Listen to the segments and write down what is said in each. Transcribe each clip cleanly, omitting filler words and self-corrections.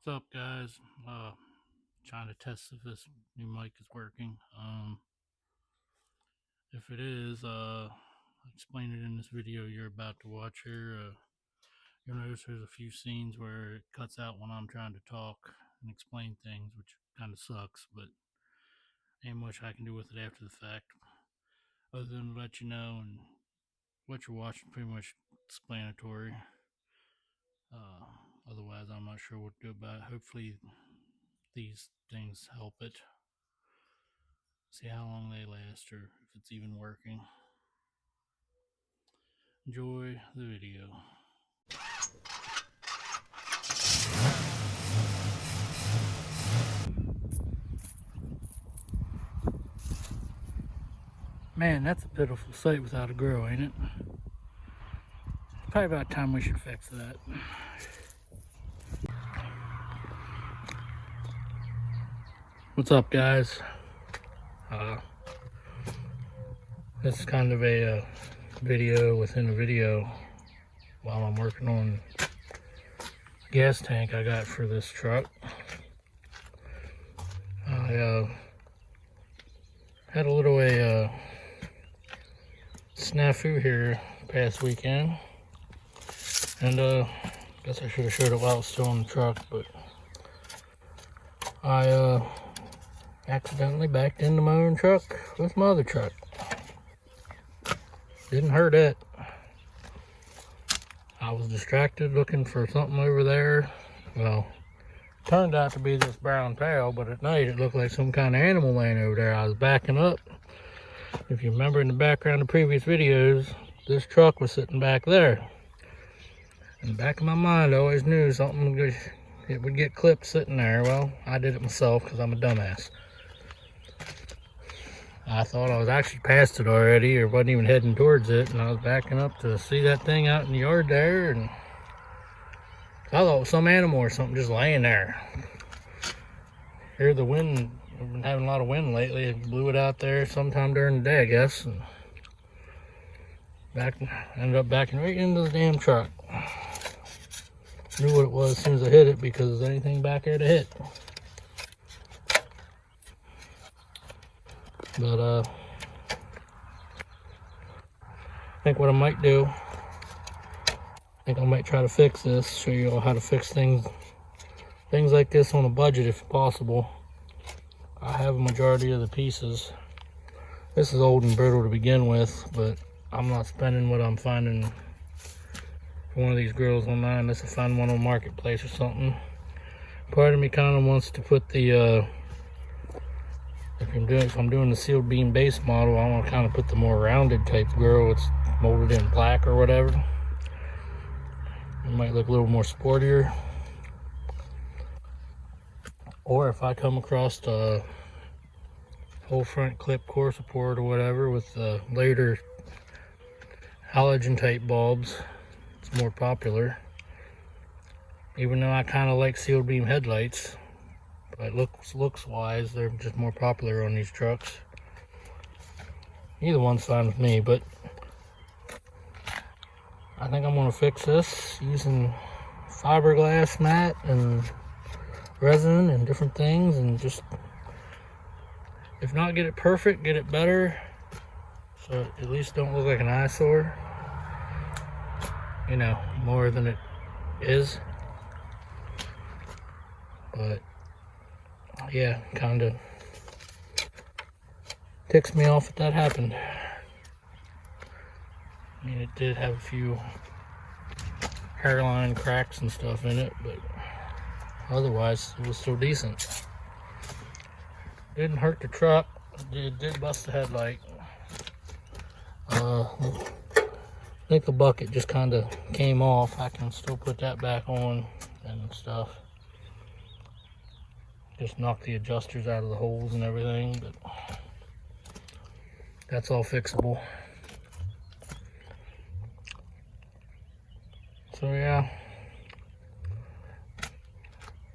What's up, guys? Trying to test if this new mic is working. If it is, I'll explain it in this video you're about to watch here. You'll notice there's a few scenes where it cuts out when I'm trying to talk and explain things, which kind of sucks, but ain't much I can do with it after the fact, other than let you know, and what you're watching pretty much explanatory. Uh, Otherwise, I'm not sure what to do about it. Hopefully, these things help it. See how long they last or if it's even working. Enjoy the video. Man, that's a pitiful sight without a grill, ain't it? Probably about time we should fix that. What's up, guys? This is kind of a video within a video while I'm working on the gas tank I got for this truck. I had a little snafu here past weekend, and guess I should have showed it while I was still in the truck, but I accidentally backed into my own truck with my other truck. Didn't hurt it. I was distracted looking for something over there. Well, turned out to be this brown tail, but at night it looked like some kind of animal laying over there. I was backing up. If you remember in the background of previous videos, this truck was sitting back there. In the back of my mind, I always knew something would get clipped sitting there. Well, I did it myself because I'm a dumbass. I thought I was actually past it already, or wasn't even heading towards it, and I was backing up to see that thing out in the yard there, and I thought it was some animal or something just laying there. Hear the wind. We've been having a lot of wind lately. It blew it out there sometime during the day, I guess, and ended up backing right into the damn truck. Knew what it was as soon as I hit it because there's anything back there to hit. But I think what I might do, I might try to fix this, show you all how to fix things like this on a budget if possible. I have a majority of the pieces. This is old and brittle to begin with, but I'm not spending what I'm finding for one of these grills online unless I find one on Marketplace or something. Part of me kind of wants to put the if I'm doing the sealed beam base model, I want to kind of put the more rounded type grill. It's molded in black or whatever. It might look a little more sportier. Or if I come across the whole front clip core support or whatever with the later halogen type bulbs, it's more popular. Even though I kind of like sealed beam headlights, but looks wise, they're just more popular on these trucks. Either one's fine with me, but I think I'm gonna fix this using fiberglass mat and resin and different things, and just, if not get it perfect, get it better, so at least don't look like an eyesore, you know, more than it is. But yeah, kind of ticks me off that happened. I mean, it did have a few hairline cracks and stuff in it, but otherwise it was still decent. Didn't hurt the truck. It did bust the headlight. I think the bucket just kind of came off. I can still put that back on and stuff. Just knock the adjusters out of the holes and everything, but that's all fixable. So yeah,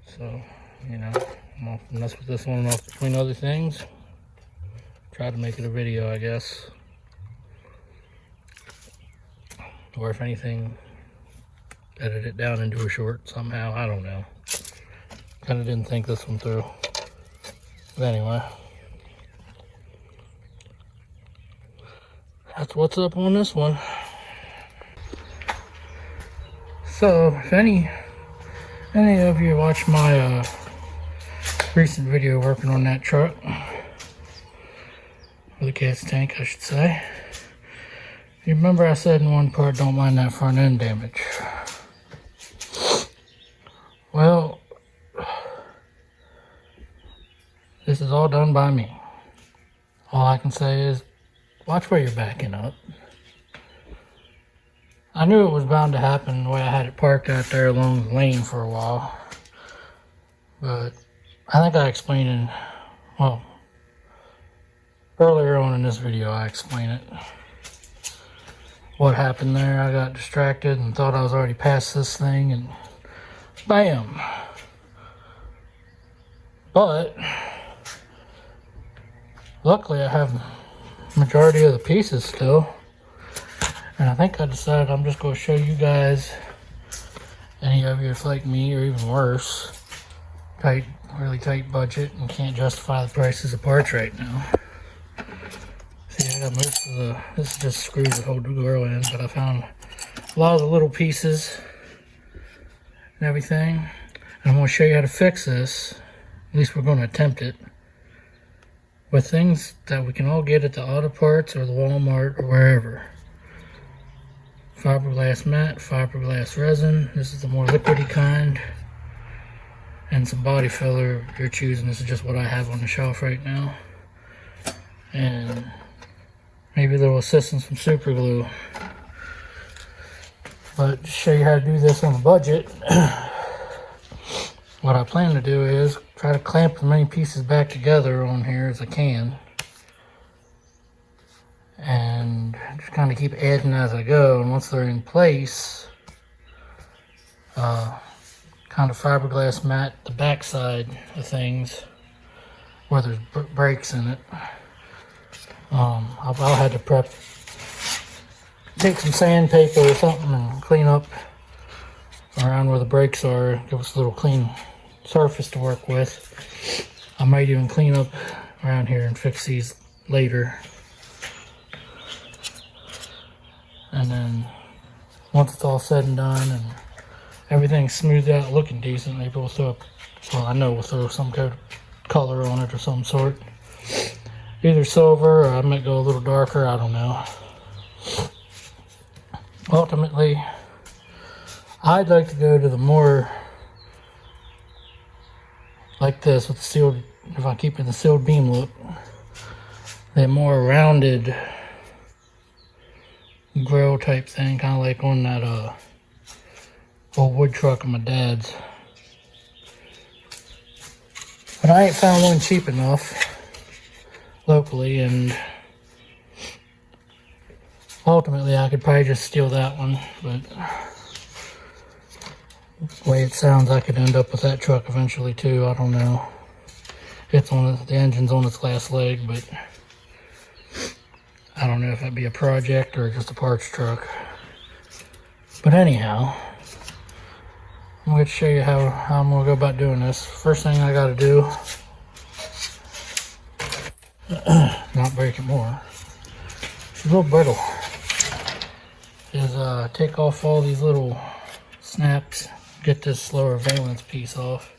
so you know, I'm gonna mess with this one off between other things. Try to make it a video, I guess, or if anything, edit it down into a short somehow. I don't know. Kind of didn't think this one through. But anyway, that's what's up on this one. So, if any of you watched my recent video working on that truck, or the gas tank, I should say, you remember I said in one part, don't mind that front end damage. Well, this is all done by me. All I can say is, watch where you're backing up. I knew it was bound to happen the way I had it parked out there along the lane for a while. But I think I explained it, well, earlier on in this video I explained it. What happened there, I got distracted and thought I was already past this thing and bam! But luckily I have the majority of the pieces still. And I think I decided I'm just going to show you guys, any of you that's like me or even worse, really tight budget and can't justify the prices of parts right now. See, I got most of the, this is just screws that hold the grill in, but I found a lot of the little pieces and everything. And I'm going to show you how to fix this. At least we're going to attempt it. With things that we can all get at the auto parts or the Walmart or wherever. Fiberglass mat, fiberglass resin. This is the more liquidy kind. And some body filler if you're choosing. This is just what I have on the shelf right now. And maybe a little assistance from super glue. But to show you how to do this on a budget, what I plan to do is try to clamp as many pieces back together on here as I can. And just kind of keep adding as I go, and once they're in place, kind of fiberglass mat the back side of things where there's breaks in it. I'll have to take some sandpaper or something and clean up around where the breaks are, give us a little clean surface to work with. I might even clean up around here and fix these later. And then once it's all said and done and everything's smoothed out looking decent, maybe we'll throw, well, I know we'll throw some kind of color on it or some sort. Either silver or I might go a little darker, I don't know. Ultimately, I'd like to go to the more like this with the sealed, if I keep it the sealed beam look, the more rounded grill type thing, kind of like on that old wood truck of my dad's. But I ain't found one cheap enough locally, and ultimately I could probably just steal that one, but the way it sounds I could end up with that truck eventually too. I don't know. It's on the engine's on its last leg, but I don't know if that'd be a project or just a parts truck. But anyhow, I'm going to show you how I'm going to go about doing this. First thing I got to do, not break it more, it's a little brittle, is take off all these little snaps, get this lower valence piece off.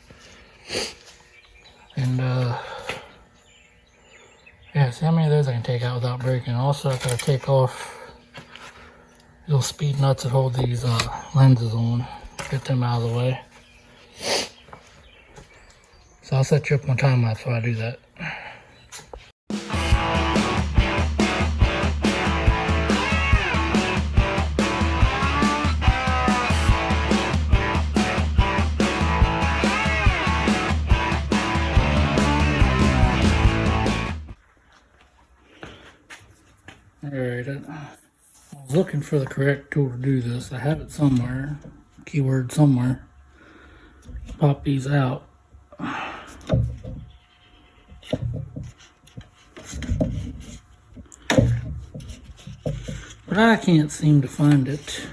And yeah, see how many of those I can take out without breaking. Also, I've got to take off little speed nuts that hold these lenses on. Get them out of the way. So I'll set you up on time lapse while I do that. Alright, I was looking for the correct tool to do this. I have it somewhere, keyword somewhere. Pop these out. But I can't seem to find it.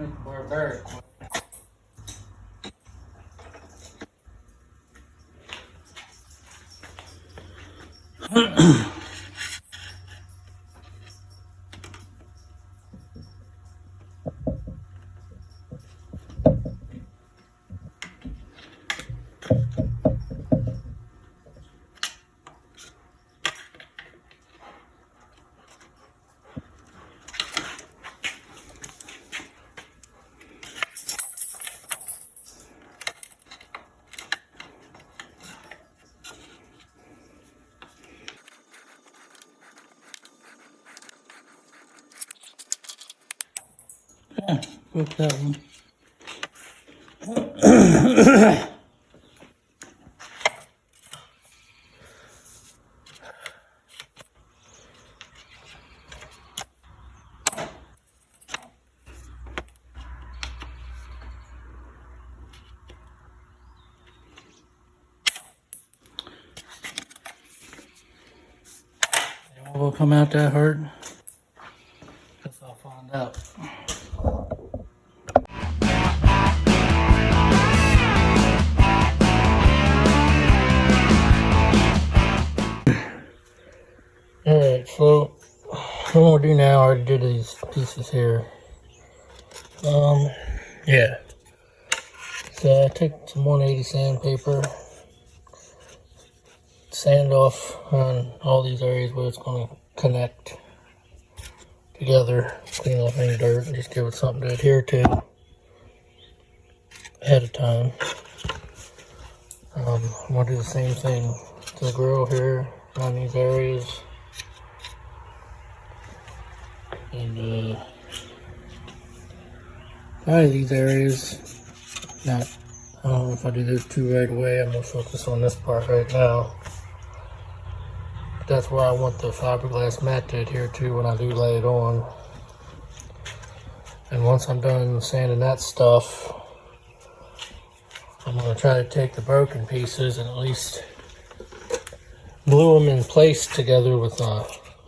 like barbaric. Yeah, broke that one. It will come out that hard. Guess I'll find out. Alright, so what I'm gonna do now, I already did these pieces here. Yeah. So I took some 180 sandpaper, sand off on all these areas where it's gonna connect together, clean off any dirt, and just give it something to adhere to ahead of time. I'm gonna do the same thing to the grill here on these areas. And probably these areas. Not, I don't know if I do those two right away. I'm gonna focus on this part right now. That's where I want the fiberglass mat to adhere to when I do lay it on. And once I'm done sanding that stuff, I'm gonna try to take the broken pieces and at least glue them in place together with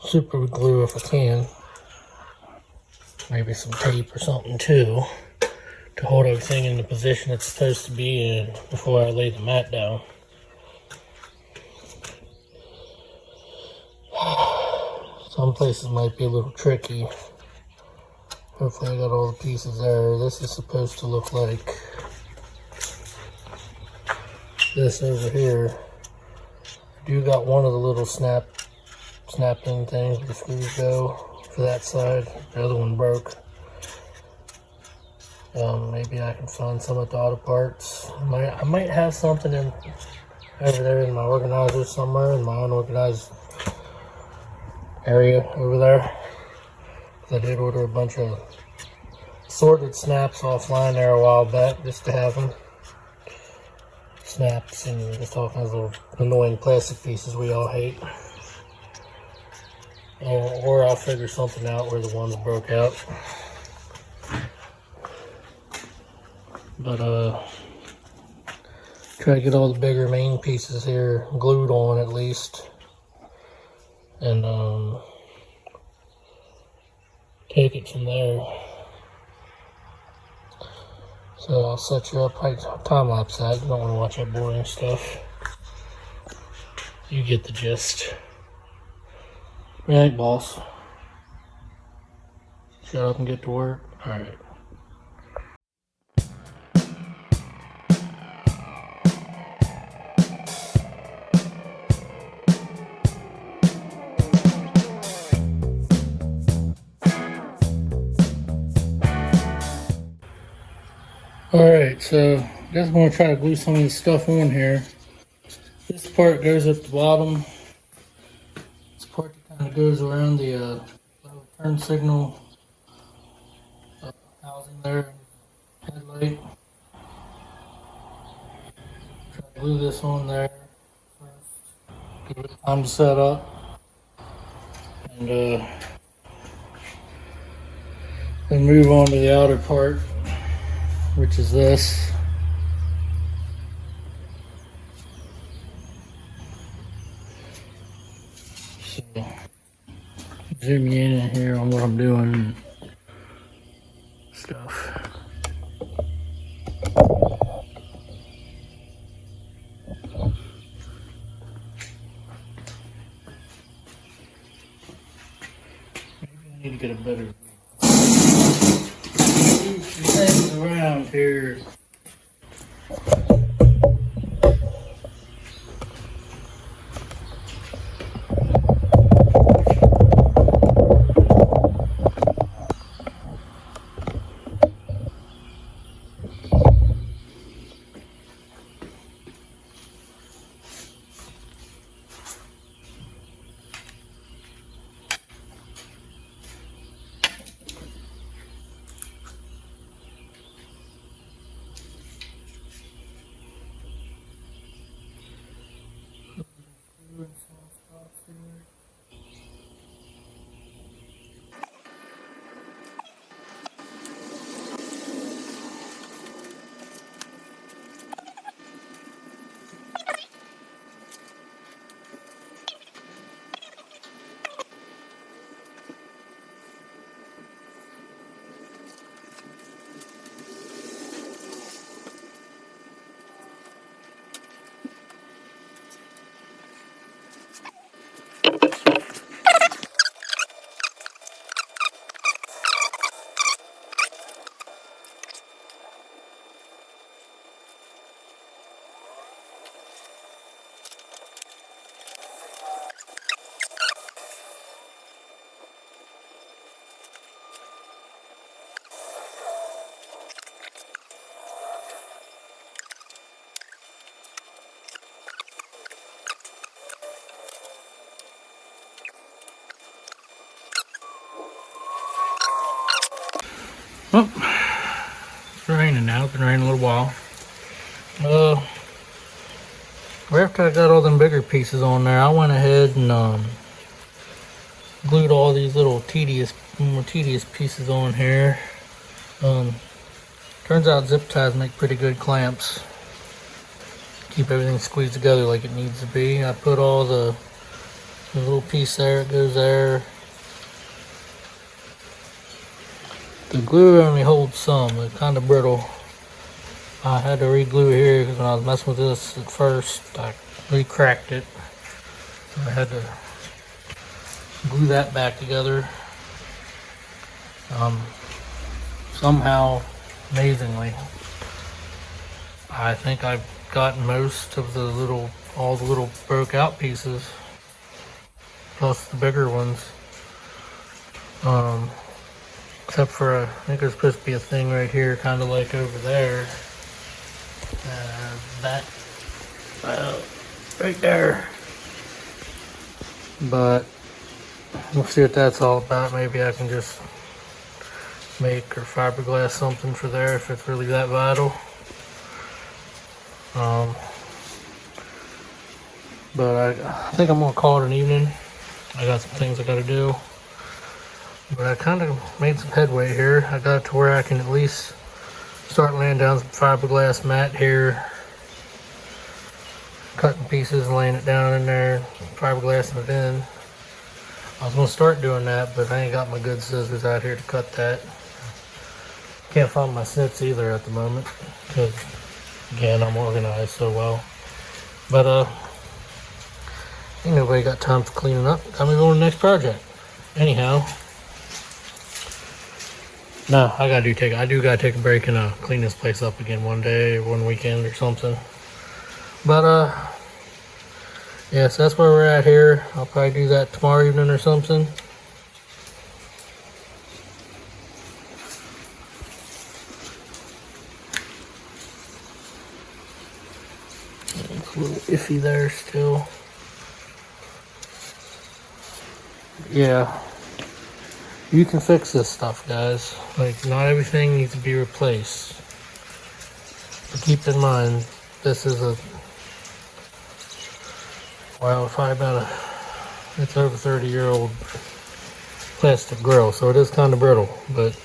super glue if I can. Maybe some tape or something too, to hold everything in the position it's supposed to be in before I lay the mat down. Some places might be a little tricky. Hopefully I got all the pieces there. This is supposed to look like this over here. I do got one of the little snap in things where the screws go for that side. The other one broke. Maybe I can find some of the auto parts. I might have something in over there in my organizer somewhere, in my unorganized area over there. I did order a bunch of sorted snaps offline there a while back just to have them. Snaps and just all kinds of annoying plastic pieces we all hate. Or I'll figure something out where the ones broke out. But try to get all the bigger main pieces here glued on at least, and take it from there. So I'll set you up, like time lapse that. You don't want to watch that boring stuff. You get the gist. Right, boss. Shut up and get to work. All right. Alright, so I guess I'm going to try to glue some of this stuff on here. This part goes at the bottom. This part kind of goes around the low turn signal housing there, headlight. Try to glue this on there first. Give it time to set up. And then move on to the outer part, which is this. So, zoom you in here on what I'm doing and stuff. get a better things around here. Well, it's raining now. It's been raining a little while. After I got all them bigger pieces on there, I went ahead and glued all these little more tedious pieces on here. Turns out zip ties make pretty good clamps. Keep everything squeezed together like it needs to be. I put all the little piece there, it goes there. The glue only holds some, it's kind of brittle. I had to re-glue here because when I was messing with this at first, I re-cracked it. I had to glue that back together. Somehow, amazingly, I think I've gotten most of all the little broke out pieces, plus the bigger ones. Except for, I think there's supposed to be a thing right here, kind of like over there. Right there. But we'll see what that's all about. Maybe I can just make or fiberglass something for there if it's really that vital. But I think I'm gonna call it an evening. I got some things I gotta do. But I kind of made some headway here. I got to where I can at least start laying down some fiberglass mat here. Cutting pieces and laying it down in there, fiberglassing it in. I was going to start doing that, but I ain't got my good scissors out here to cut that. Can't find my snits either at the moment, because again, I'm organized so well. But ain't nobody got time for cleaning up. Got me going to the next project. Anyhow. No, I do gotta take a break and clean this place up again one day, or one weekend or something. But yeah, so that's where we're at here. I'll probably do that tomorrow evening or something. It's a little iffy there still. Yeah. You can fix this stuff, guys. Like, not everything needs to be replaced. But keep in mind, this is it's over 30-year-old plastic grill, so it is kind of brittle, but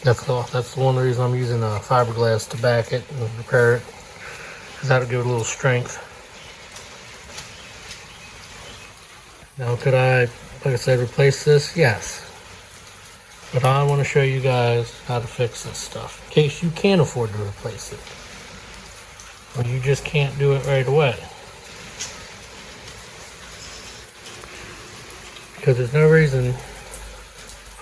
that's the one reason I'm using fiberglass to back it and repair it, because that'll give it a little strength. Now, could I, like I said, replace this? Yes. But I want to show you guys how to fix this stuff, in case you can't afford to replace it, or you just can't do it right away. Because there's no reason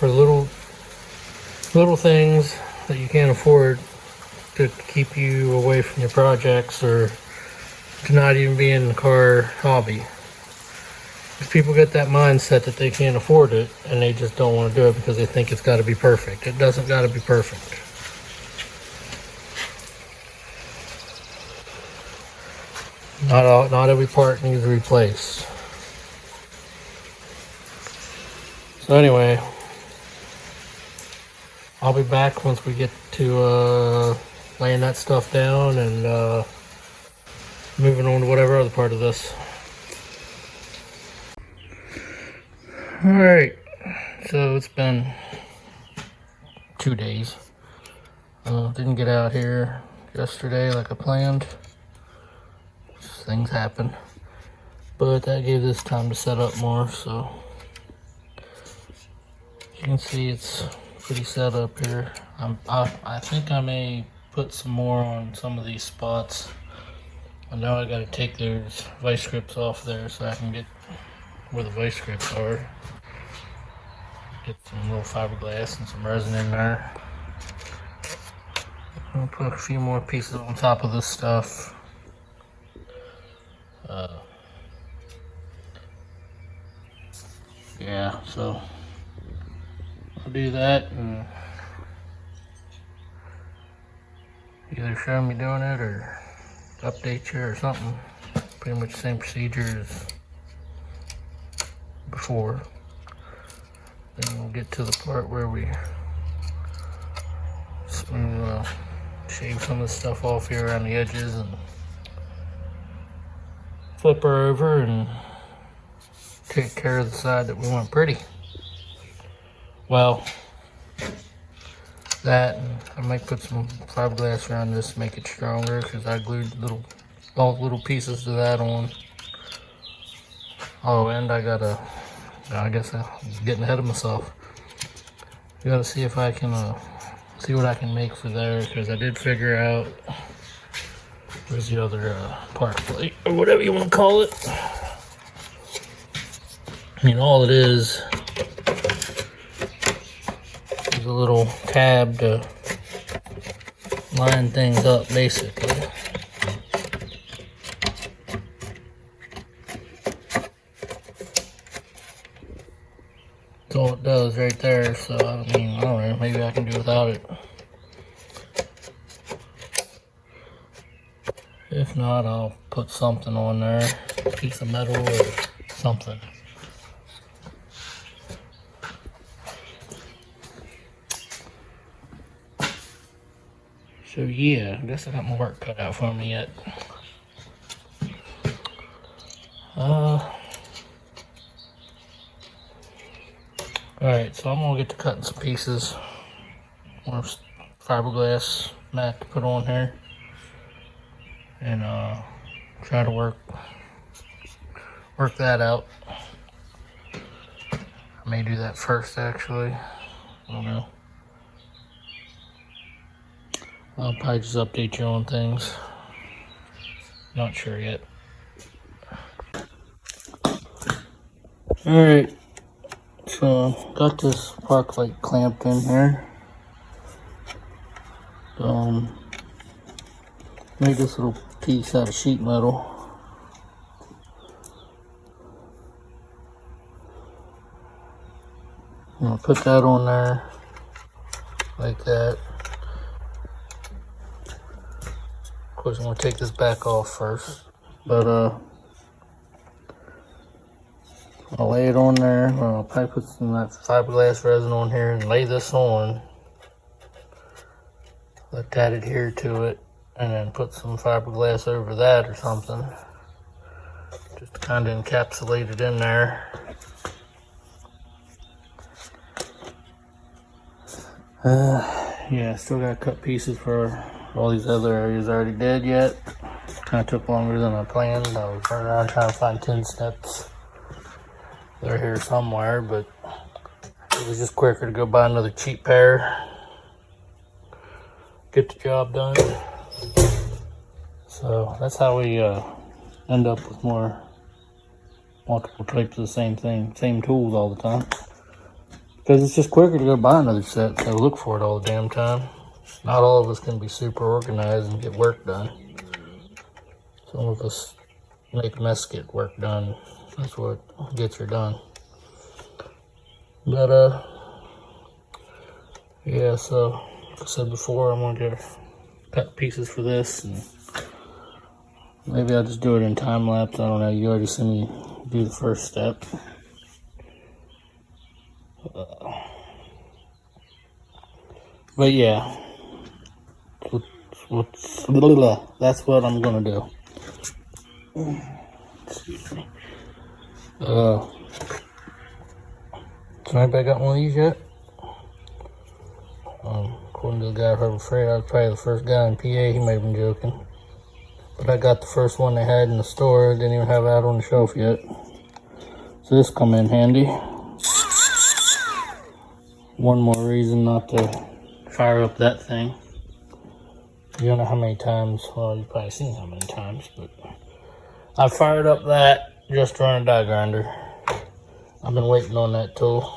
for little things that you can't afford to keep you away from your projects or to not even be in the car hobby. If people get that mindset that they can't afford it and they just don't want to do it because they think it's got to be perfect. It doesn't got to be perfect. Not every part needs replaced. So anyway, I'll be back once we get to laying that stuff down and moving on to whatever other part of this. Alright, so it's been 2 days. Didn't get out here yesterday like I planned. Things happen. But that gave this time to set up more, so you can see it's pretty set up here. I think I may put some more on some of these spots. I know I gotta take those vice grips off there so I can get where the vice grips are. Get some little fiberglass and some resin in there. I'll put a few more pieces on top of this stuff. Yeah, so I'll do that and either show me doing it or update you or something. Pretty much the same procedure as before. Then we'll get to the part where we shave some of the stuff off here around the edges and flip her over and take care of the side that we want pretty. Well, that, and I might put some fiberglass around this to make it stronger because I glued all little pieces to that on. Oh, and I guess I'm getting ahead of myself. I gotta see if I can see what I can make for there, because I did figure out where's the other part plate or whatever you want to call it. I mean, all it is a little tab to line things up, basically. That's all it does right there, so I don't know, maybe I can do without it. If not, I'll put something on there, a piece of metal or something. So yeah, I guess I got my work cut out for me yet. Alright, so I'm gonna get to cutting some pieces. More fiberglass mat to put on here. And try to work that out. I may do that first, actually. I don't know. I'll probably just update you on things. Not sure yet. Alright, so got this park light clamped in here. Made this little piece out of sheet metal. I'm gonna put that on there like that. Of course, I'm gonna take this back off first, but I'll lay it on there. I'll probably put some of that fiberglass resin on here and lay this on. Let that adhere to it, and then put some fiberglass over that or something. Just to kind of encapsulate it in there. Yeah, still got to cut pieces for all these other areas I already did yet. Kind of took longer than I planned. I was running around trying to find 10 steps. They're here somewhere, but it was just quicker to go buy another cheap pair. Get the job done. So that's how we end up with multiple types of the same thing, same tools all the time. Because it's just quicker to go buy another set than look for it all the damn time. Not all of us can be super organized and get work done. Some of us make mess get work done. That's what gets her done. But yeah, so like I said before, I'm going to cut pieces for this, and maybe I'll just do it in time lapse. I don't know. You already see me do the first step. But yeah, that's what I'm gonna do. Excuse me. So anybody got one of these yet? According to the guy who was afraid, I was probably the first guy in PA. He may have been joking. But I got the first one they had in the store. Didn't even have it out on the shelf yet. So this come in handy. One more reason not to fire up that thing. You don't know how many times, well, you've probably seen how many times, but I fired up that just to run a die grinder. I've been waiting on that tool.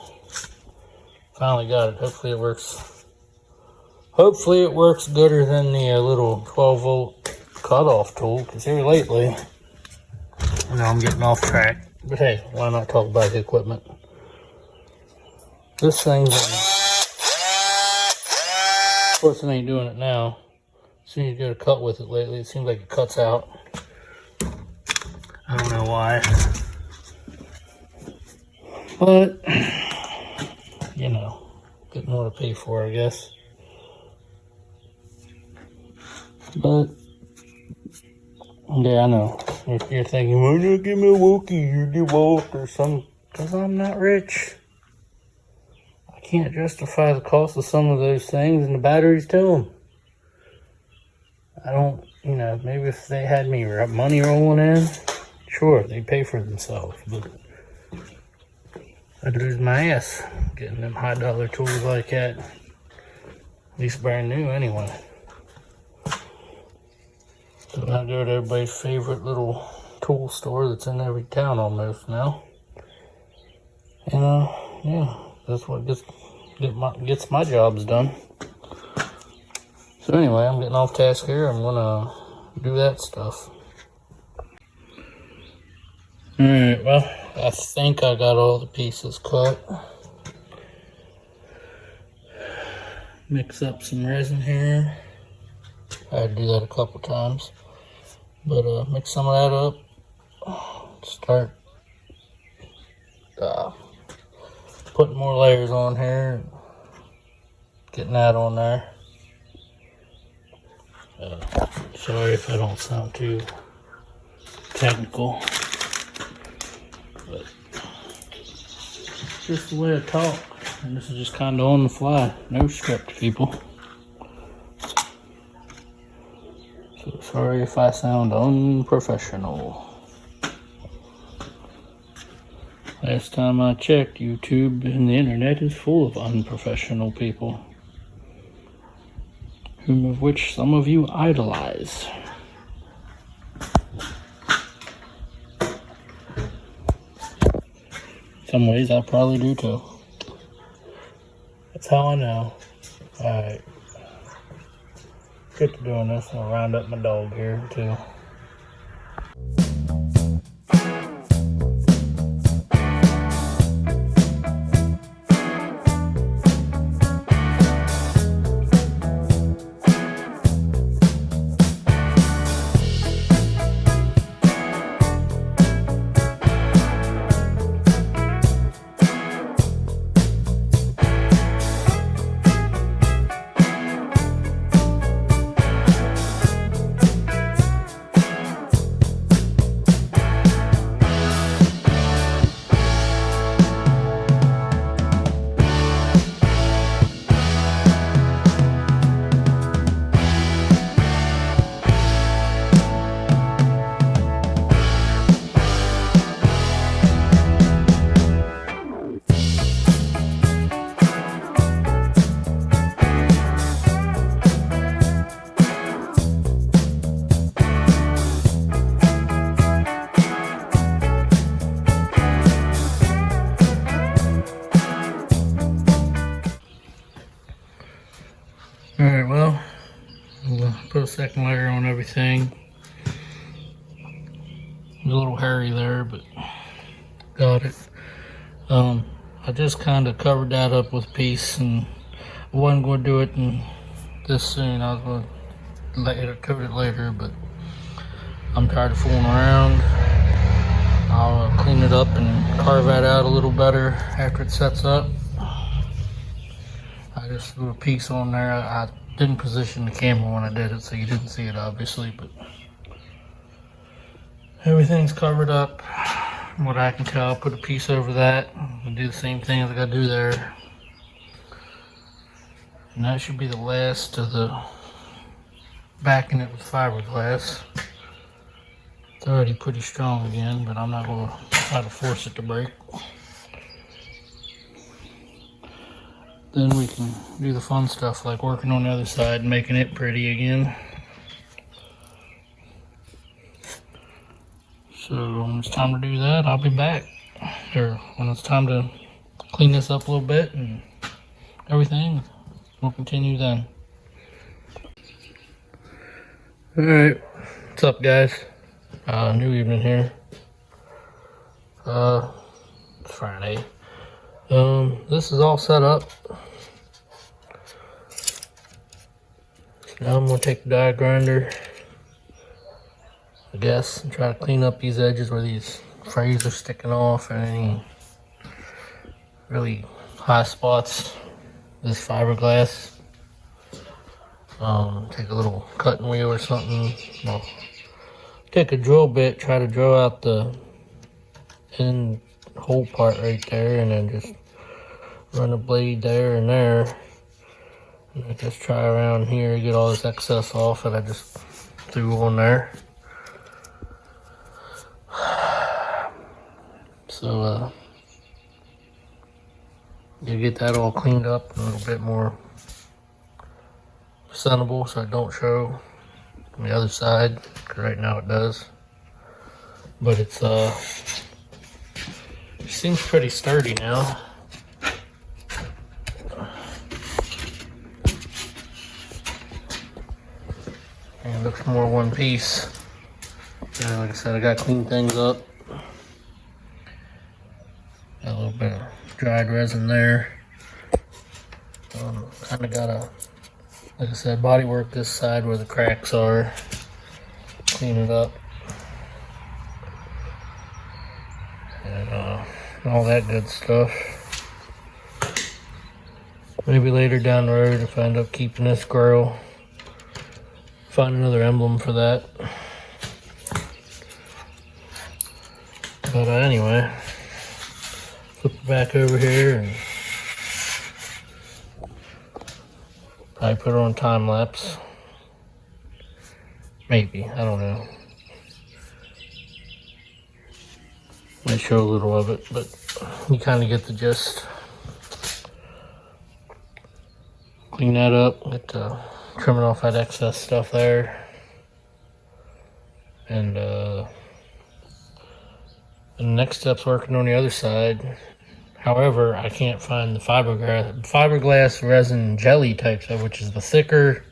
Finally got it. Hopefully it works. Hopefully it works gooder than the little 12-volt cutoff tool, because here lately, I know I'm getting off track, but hey, why not talk about the equipment? This thing's of course it ain't doing it now. As soon as you go to cut with it lately, it seems like it cuts out. I don't know why. But, you know, getting more to pay for, I guess. But, yeah, I know. If you're thinking, why not give me a Wookiee, you DeWalt or something? Because I'm not rich. I can't justify the cost of some of those things and the batteries to them. I don't, you know, maybe if they had me money rolling in, sure, they'd pay for themselves, but I'd lose my ass getting them high dollar tools like that. At least brand new anyway. So I go to everybody's favorite little tool store that's in every town almost now. And yeah, that's what gets my jobs done. So anyway, I'm getting off task here. I'm gonna do that stuff. Alright, well, I think I got all the pieces cut. Mix up some resin here. I had to do that a couple times. But mix some of that up. Start putting more layers on here. Getting that on there. Sorry if I don't sound too technical, but it's just the way I talk, and this is just kind of on the fly, no script, people. So sorry if I sound unprofessional. Last time I checked, YouTube and the internet is full of unprofessional people, whom of which some of you idolize. Some ways I probably do too. That's how I know. Alright. Get to doing this. I'll round up my dog here too. Alright, well, we'll put a second layer on everything. A little hairy there, but got it. I just kind of covered that up with a piece, and I wasn't going to do it this soon. I was going to coat it later, but I'm tired of fooling around. I'll clean it up and carve that out a little better after it sets up. I just threw a piece on there. I didn't position the camera when I did it, so you didn't see it obviously, but everything's covered up. From what I can tell, I'll put a piece over that and do the same thing as I gotta do there. And that should be the last of the backing it with fiberglass. It's already pretty strong again, but I'm not gonna try to force it to break. Then we can do the fun stuff like working on the other side and making it pretty again. So when it's time to do that, I'll be back. Or when it's time to clean this up a little bit and everything, we'll continue then. Alright, what's up guys? New evening here. It's Friday. This is all set up. Now I'm gonna take the die grinder, I guess, and try to clean up these edges where these frays are sticking off and any really high spots. This fiberglass. Take a little cutting wheel or something. Well, take a drill bit, try to drill out the end hole part right there, and then just run a blade there and there. And I just try around here, get all this excess off that I just threw on there. So, you get that all cleaned up a little bit more presentable so it don't show on the other side, because right now it does. But it seems pretty sturdy now. And it looks more one piece. Yeah, like I said, I got to clean things up. Got a little bit of dried resin there. Kind of got to, like I said, body work this side where the cracks are. Clean it up. And all that good stuff. Maybe later down the road, if I end up keeping this grill, find another emblem for that. But anyway, flip it back over here and probably put it on time lapse. Maybe, I don't know. Might show a little of it, but you kind of get the gist. Clean that up, get trimming off that excess stuff there. And the next step's working on the other side. However, I can't find the fiberglass resin jelly type stuff, which is the thicker,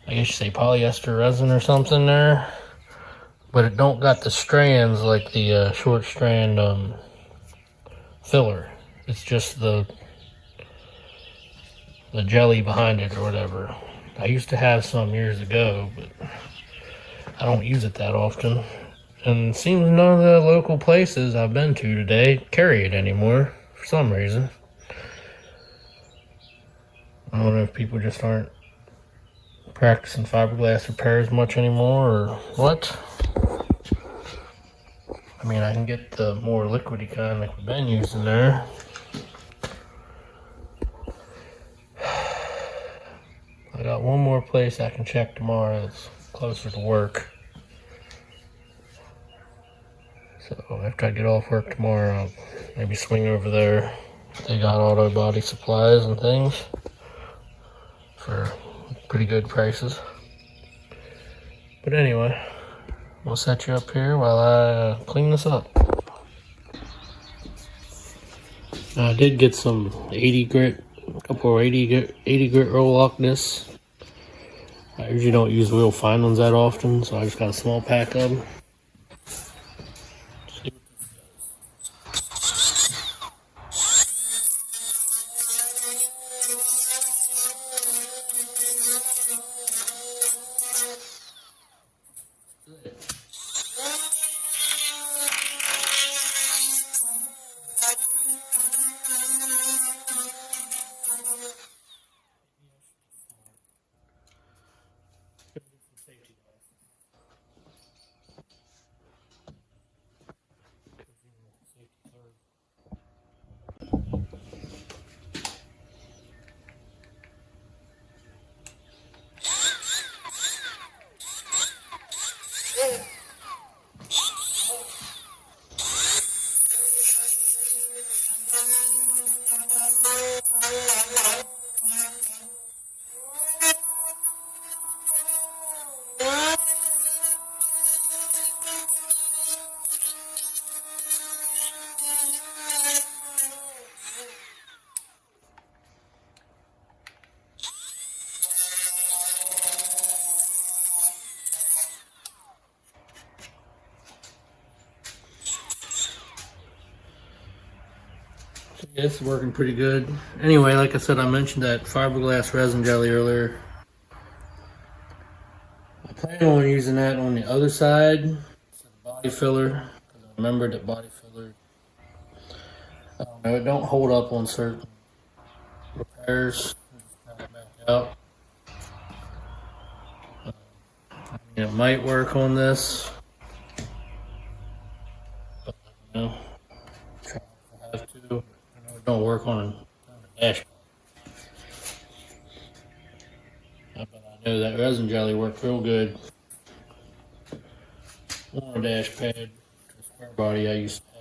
I guess you say polyester resin or something there. But it don't got the strands like the short strand filler. It's just the jelly behind it or whatever. I used to have some years ago, but I don't use it that often. And it seems none of the local places I've been to today carry it anymore for some reason. I don't know if people just aren't practicing fiberglass repairs much anymore or what. I mean, I can get the more liquidy kind like we've been using there. I got one more place I can check tomorrow that's closer to work. So after I get off work tomorrow, I'll maybe swing over there. They got auto body supplies and things for pretty good prices. But anyway, we'll set you up here while I clean this up. I did get some 80 grit couple of 80 grit roll lock discs. I usually don't use real fine ones that often, so I just got a small pack of them. Yeah, it's working pretty good. Anyway, like I said, I mentioned that fiberglass resin jelly earlier. I plan on using that on the other side, body filler. Because I remembered that body filler, it don't hold up on certain repairs. Back out. It might work on this, but you know, try if I have to. I know it don't work on a dash. But I know that resin jelly worked real good on a dash pad, a square body I used to have.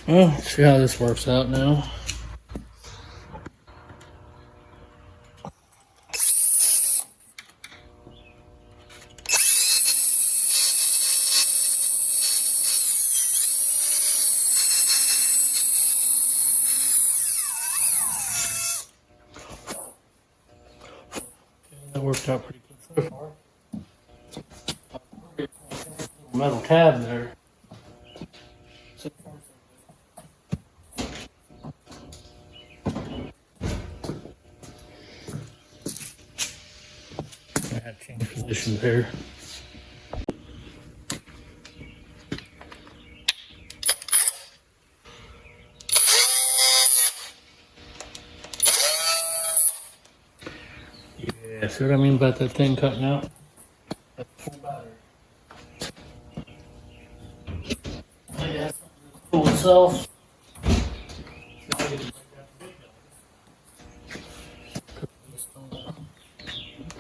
Well, let's see how this works out now. That worked out pretty good so far. Metal tab there. I had to change positions here. Yeah, see what I mean about that thing cutting out? That's full battery. Yeah, cool itself.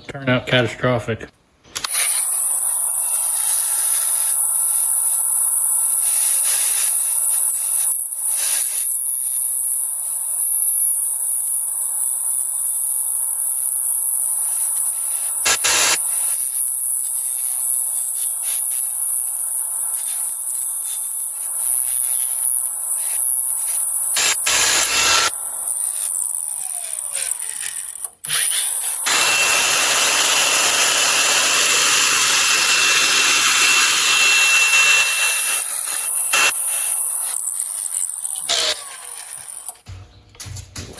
Turn out catastrophic.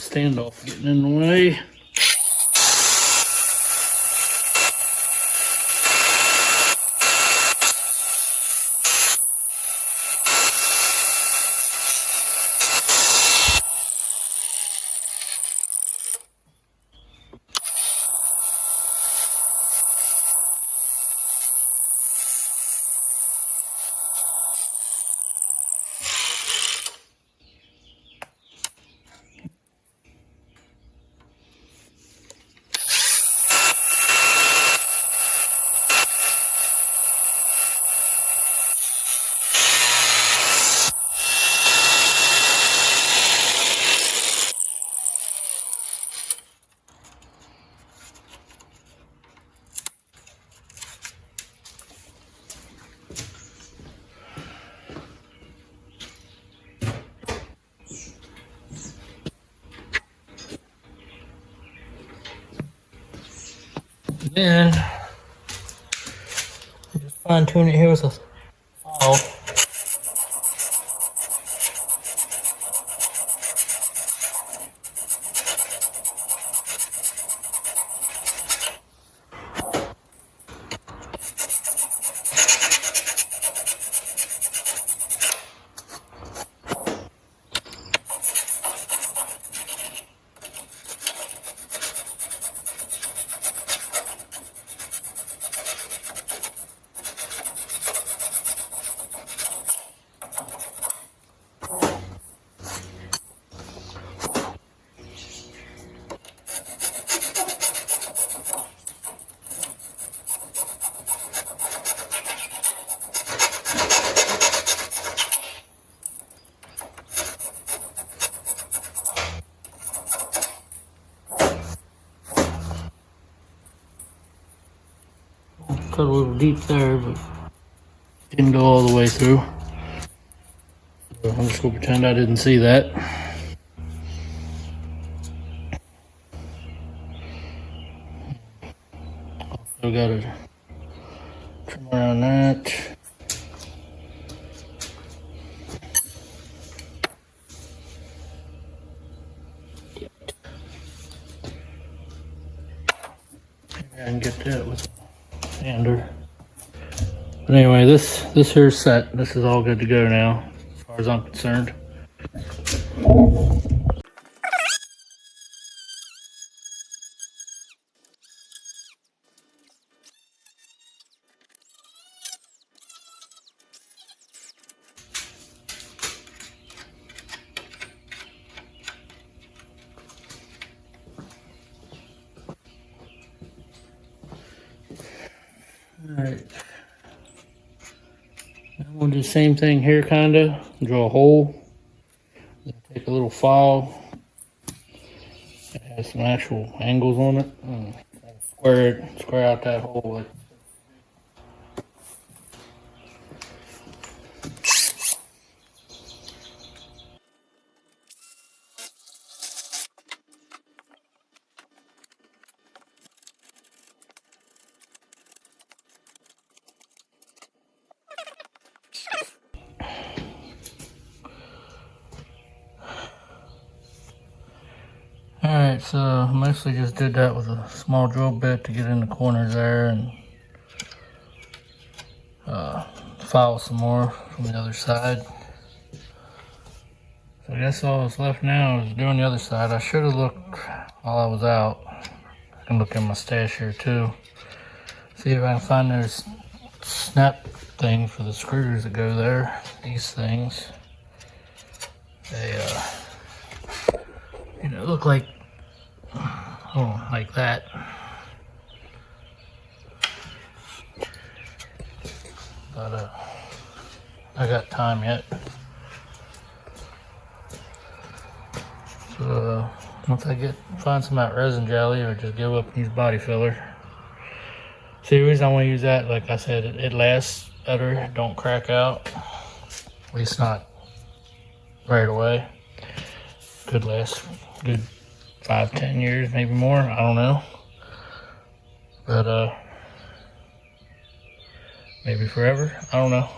standoff getting in the way. Then just fine tune it here with a file. Cut a little deep there, but didn't go all the way through. So I'm just gonna pretend I didn't see that. Also got a trim around that. Maybe I can get that with a sander. But anyway, this here's set. This is all good to go now, as far as I'm concerned. Alright. I'm going to do the same thing here, kinda. Draw a hole. Then take a little file. It has some actual angles on it. And square out that hole. Like Alright, so I mostly just did that with a small drill bit to get in the corners there and file some more from the other side. So I guess all that's left now is doing the other side. I should have looked while I was out. I can look in my stash here too. See if I can find those snap things for the screws that go there. These things. They look like like that. But I got time yet. So once I find some of that resin jelly, or just give up and use body filler. See, the reason I want to use that, like I said, it lasts better. It don't crack out. At least not right away. Could last good 5-10 years, maybe more. I don't know. But maybe forever. I don't know.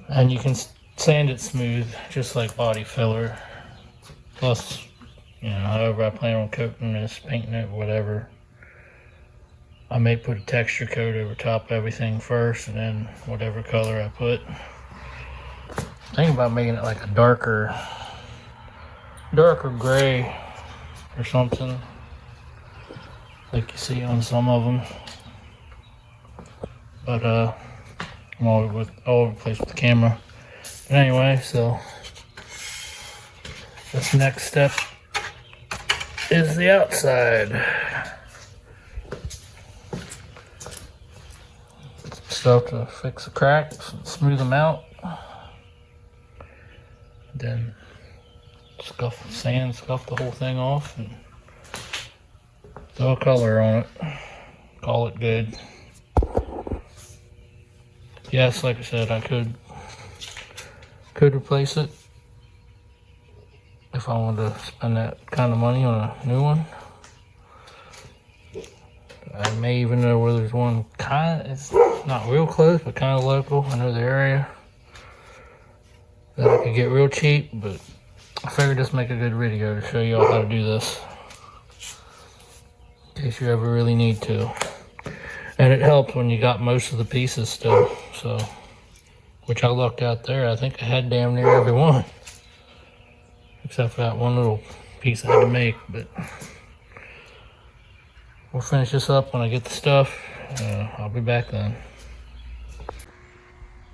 And you can sand it smooth, just like body filler. Plus, you know, however I plan on coating this, painting it, whatever. I may put a texture coat over top of everything first, and then whatever color I put. Think about making it like a darker gray or something, like you see on some of them. But I'm all over the place with the camera. But anyway, so this next step is the outside. Stuff to fix the cracks and smooth them out. Then scuff the whole thing off and throw a color on it. Call it good. Yes, like I said, I could replace it if I wanted to spend that kind of money on a new one. I may even know where there's one it's not real close, but kind of local. I know the area that I could get real cheap, but I figured just make a good video to show you all how to do this in case you ever really need to. And it helps when you got most of the pieces still, so, which I looked out there, I think I had damn near every one, except for that one little piece I had to make. But we'll finish this up when I get the stuff. I'll be back then.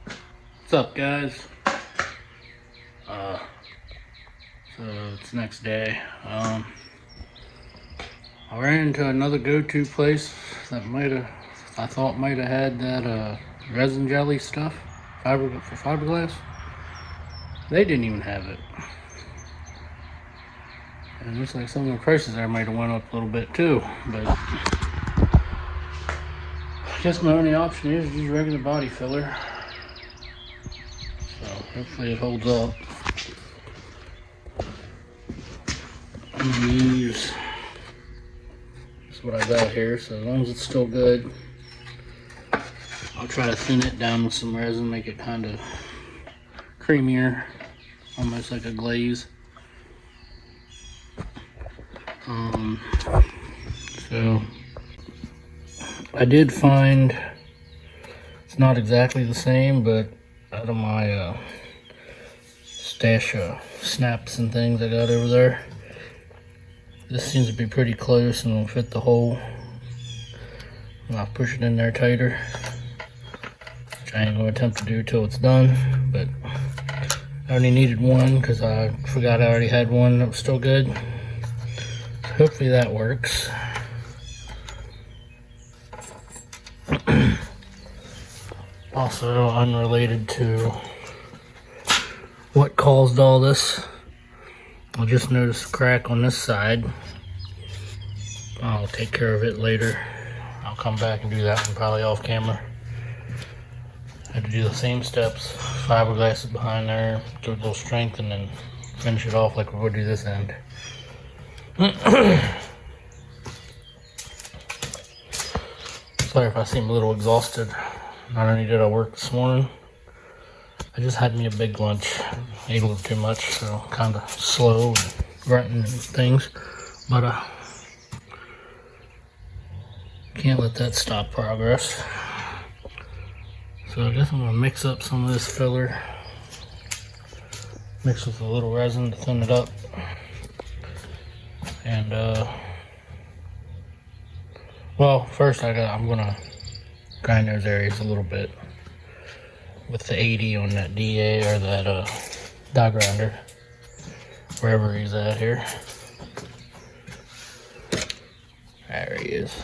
What's up, guys? So it's next day. I ran into another go-to place that I thought might have had that resin jelly stuff for fiberglass. They didn't even have it. And it looks like some of the prices there might have went up a little bit too, but I guess my only option is just regular body filler. So hopefully it holds up. I'm gonna use what I got here, so as long as it's still good, I'll try to thin it down with some resin, make it kind of creamier, almost like a glaze. So I did find it's not exactly the same, but out of my stash of snaps and things I got over there, this seems to be pretty close and will fit the hole. I'll push it in there tighter, which I ain't going to attempt to do till it's done, but I only needed one because I forgot I already had one that was still good. So hopefully that works. Also, unrelated to what caused all this, I just noticed a crack on this side. I'll take care of it later. I'll come back and do that one probably off camera. I had to do the same steps. Fiberglass is behind there, give it a little strength, and then finish it off like we're going to do this end. Sorry if I seem a little exhausted. Not only did I work this morning, I just had me a big lunch. Ate a little too much, so kind of slow and grunting and things. But can't let that stop progress. So I guess I'm gonna mix up some of this filler. Mix with a little resin to thin it up. And well, first I'm gonna grind those areas a little bit with the 80 on that DA or that die grinder, wherever he's at here. There he is.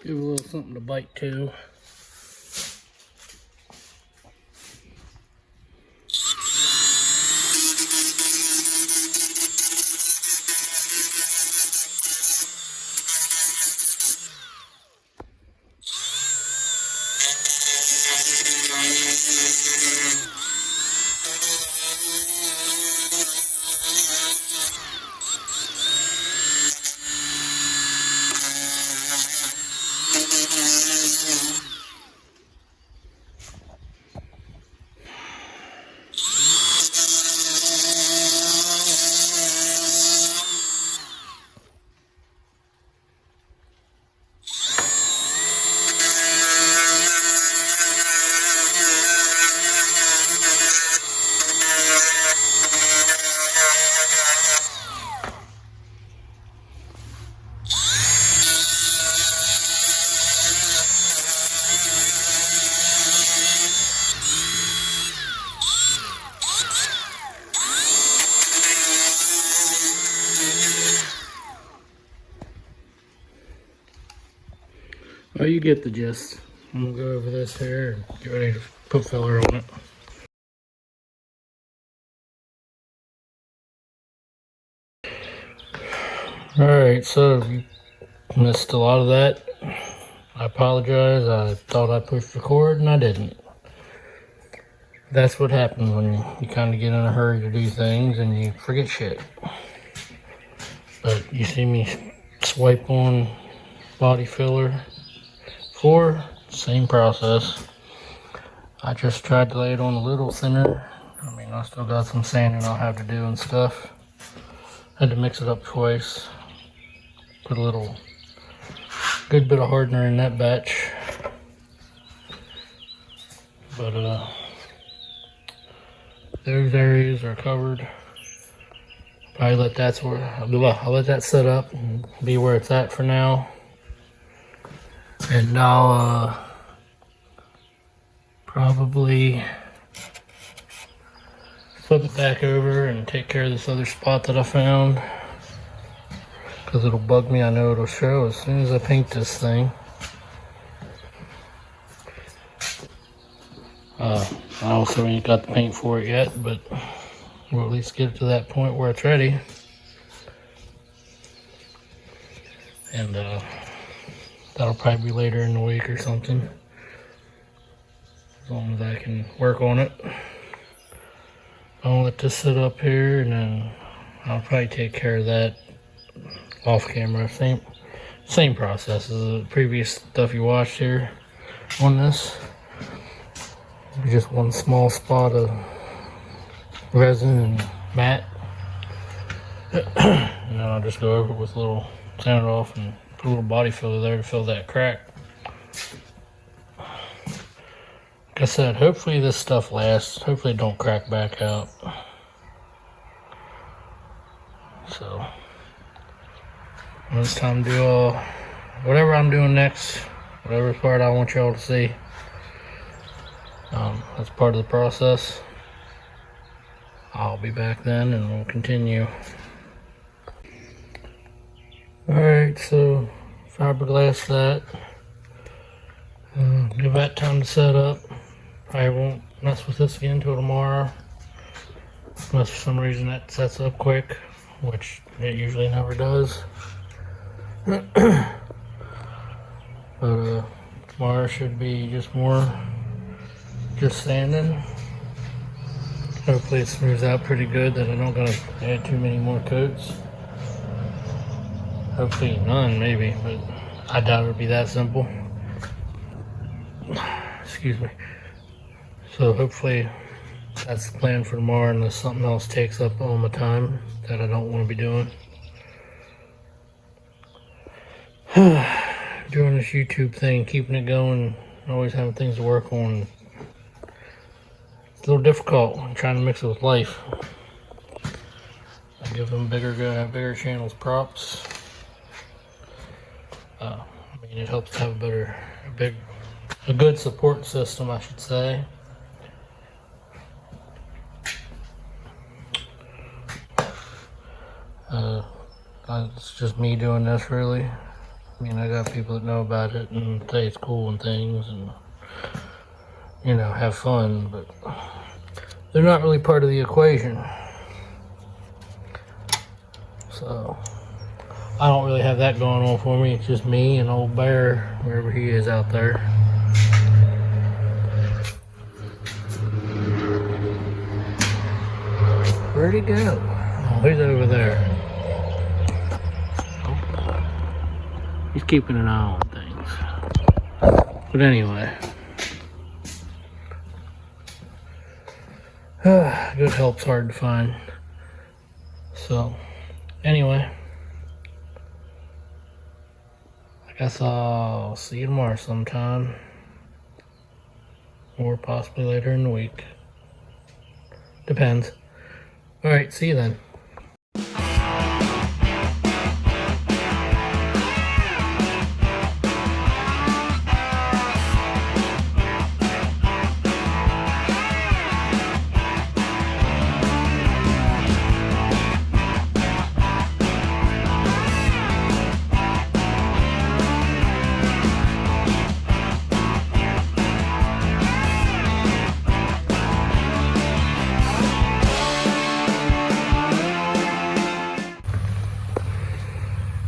Give it a little something to bite to. Oh, you get the gist. I'm gonna go over this here and get ready to put filler on it. Alright, so you missed a lot of that. I apologize. I thought I pushed record and I didn't. That's what happens when you kind of get in a hurry to do things and you forget shit. But you see me swipe on body filler 4, same process. I just tried to lay it on a little thinner. I mean, I still got some sanding I'll have to do and stuff. Had to mix it up twice. Put a little good bit of hardener in that batch. But those areas are covered. I'll let that set up and be where it's at for now. And I'll probably flip it back over and take care of this other spot that I found, because it'll bug me. I know it'll show as soon as I paint this thing. I also ain't got the paint for it yet, but we'll at least get it to that point where it's ready. And that'll probably be later in the week or something, as long as I can work on it. I'll let this sit up here, and then I'll probably take care of that off camera. Same process as the previous stuff you watched here on this. Just one small spot of resin and matte. And then I'll just go over it with a little sand it off and put a little body filler there to fill that crack. Like I said, hopefully this stuff lasts. Hopefully it don't crack back out. So when it's time to do whatever I'm doing next, whatever part I want y'all to see, that's part of the process. I'll be back then and we'll continue. Alright, so fiberglass that. Give that time to set up. I won't mess with this again until tomorrow, unless for some reason that sets up quick, which it usually never does. But tomorrow should be just sanding. Hopefully it smooths out pretty good, that I don't gotta add too many more coats. Hopefully none, maybe, but I doubt it'll be that simple. Excuse me. So hopefully that's the plan for tomorrow, unless something else takes up all my time that I don't want to be doing. Doing this YouTube thing, keeping it going, always having things to work on. It's a little difficult. I'm trying to mix it with life. I give them bigger channels props. I mean, it helps to have a good support system, I should say. It's just me doing this, really. I mean, I got people that know about it and say it's cool and things, and you know, have fun, but they're not really part of the equation. So I don't really have that going on for me. It's just me and old Bear, wherever he is out there. Where'd he go? Oh, he's over there. He's keeping an eye on things. But anyway. Good help's hard to find. So, anyway. I guess I'll see you tomorrow sometime. Or possibly later in the week. Depends. Alright, see you then.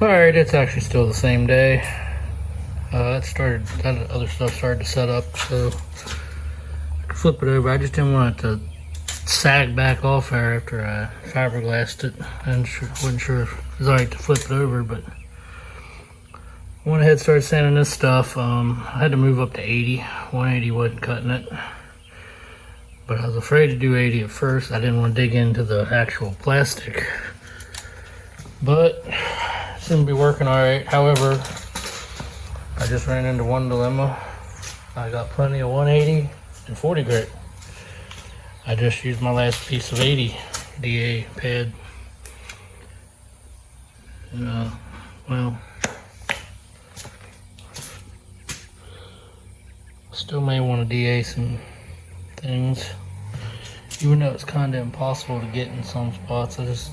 Alright, it's actually still the same day. That other stuff started to set up, so I could flip it over. I just didn't want it to sag back off there after I fiberglassed it. I wasn't sure if it was alright to flip it over, but I went ahead and started sanding this stuff. I had to move up to 80. 180 wasn't cutting it. But I was afraid to do 80 at first. I didn't want to dig into the actual plastic. But it seemed to be working alright. However, I just ran into one dilemma. I got plenty of 180 and 40 grit. I just used my last piece of 80 DA pad. And, well, still may want to DA some things, even though it's kind of impossible to get in some spots. I just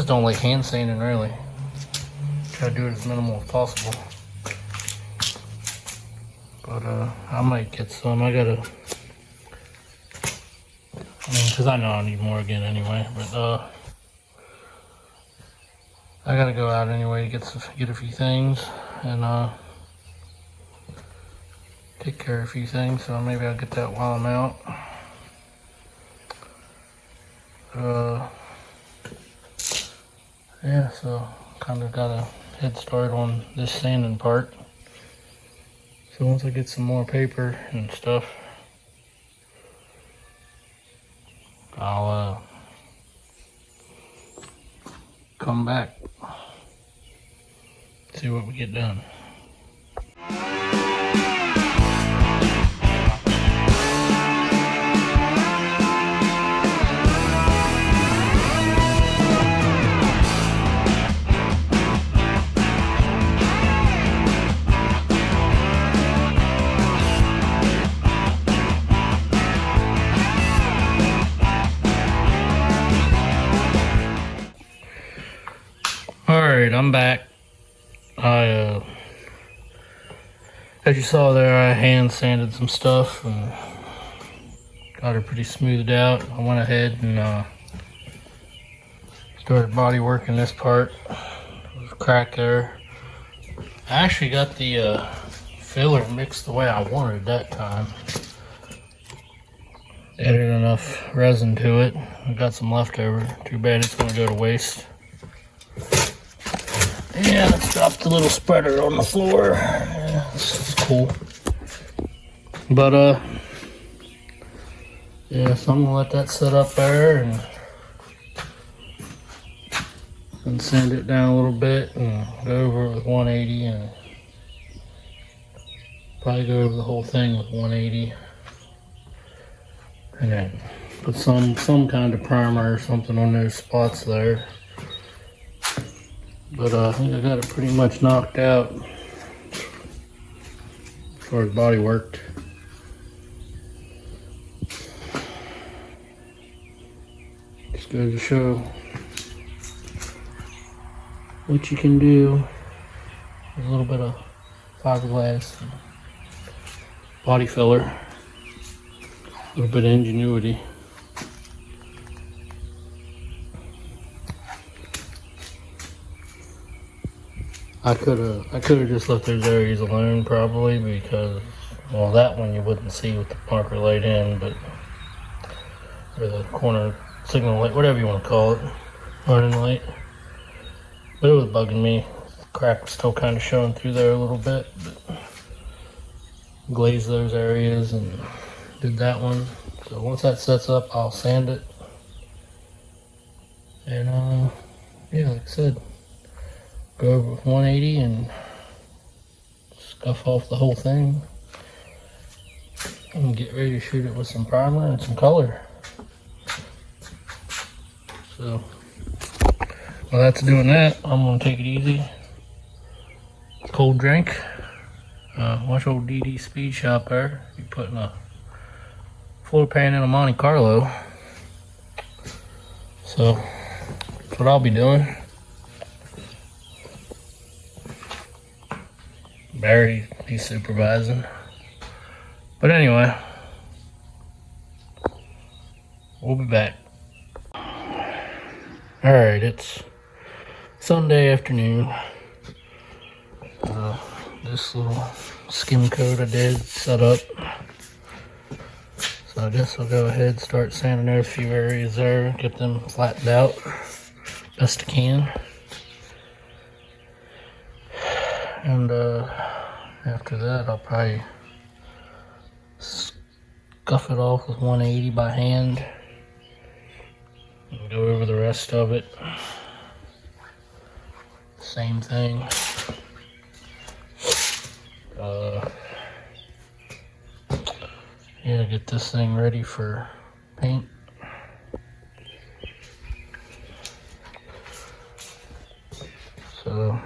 don't like hand sanding, really. Try to do it as minimal as possible. But I might get some. Because I know I need more again anyway. But I gotta go out anyway to get a few things and take care of a few things. So maybe I'll get that while I'm out. Yeah, so kind of got a head start on this sanding part. So once I get some more paper and stuff, I'll come back, see what we get done. Alright, I'm back. As you saw there, I hand sanded some stuff and got her pretty smoothed out. I went ahead and started body working this part. There was a crack there. I actually got the filler mixed the way I wanted that time. Added enough resin to it. I got some leftover. Too bad it's going to go to waste. Yeah, let's drop the little spreader on the floor. Yeah, this is cool. But yeah, so I'm gonna let that set up there and sand it down a little bit and go over it with 180 and probably go over the whole thing with 180 and then put some kind of primer or something on those spots there. But I think I got it pretty much knocked out as far as body worked. Just goes to show what you can do with a little bit of fiberglass, body filler, a little bit of ingenuity. I could have just left those areas alone probably, because, well, that one you wouldn't see with the marker light in, but, or the corner signal light, whatever you want to call it, running light. But it was bugging me. The crack was still kind of showing through there a little bit, but glazed those areas and did that one. So once that sets up, I'll sand it. And yeah, like I said, go over with 180 and scuff off the whole thing and get ready to shoot it with some primer and some color. So while that's doing that, I'm gonna take it easy. Cold drink. Watch old DD Speed Shop there. Be putting a floor pan in a Monte Carlo. So that's what I'll be doing. Barry, he's supervising. But anyway, we'll be back. Alright, it's Sunday afternoon. This little skim coat I did set up. So I guess I'll go ahead and start sanding out a few areas there, get them flattened out best I can. And after that, I'll probably scuff it off with 180 by hand and go over the rest of it. Same thing. Yeah, get this thing ready for paint. So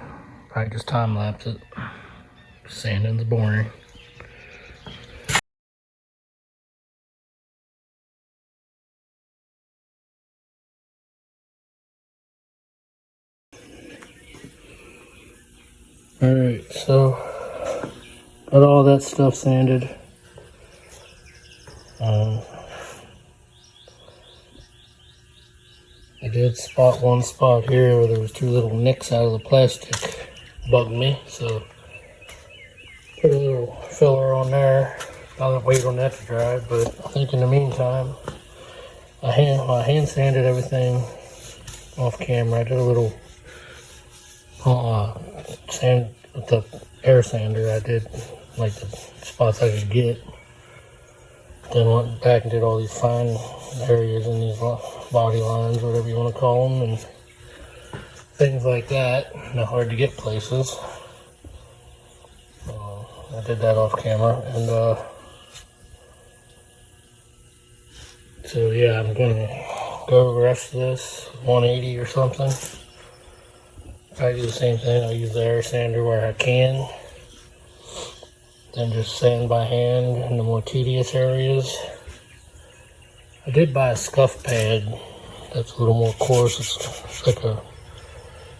probably just time lapse it. Sanding's boring. Alright, so got all that stuff sanded. I did spot one spot here where there was two little nicks out of the plastic. Bugged me, so put a little filler on there. I'll wait on that to dry, but I think in the meantime, I hand sanded everything off camera. I did a little sand with the air sander. I did like the spots I could get. Then went back and did all these fine areas in these body lines, whatever you want to call them, and things like that. Not hard to get places. I did that off camera, and so yeah, I'm going to go over the rest of this 180 or something. I do the same thing. I'll use the air sander where I can. Then just sand by hand in the more tedious areas. I did buy a scuff pad that's a little more coarse. It's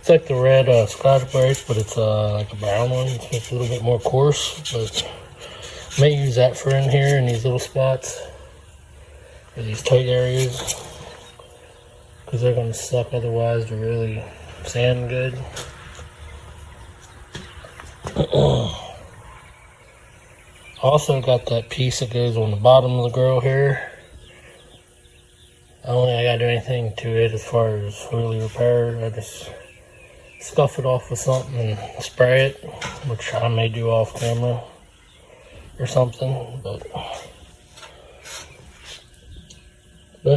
like the red Scotch Brite, but it's like a brown one. It's a little bit more coarse, but I may use that for in here in these little spots or these tight areas, because they're going to suck otherwise to really sand good. Also got that piece that goes on the bottom of the grill here. I don't think I gotta do anything to it as far as really repair. I just scuff it off with something and spray it, which I may do off camera or something, but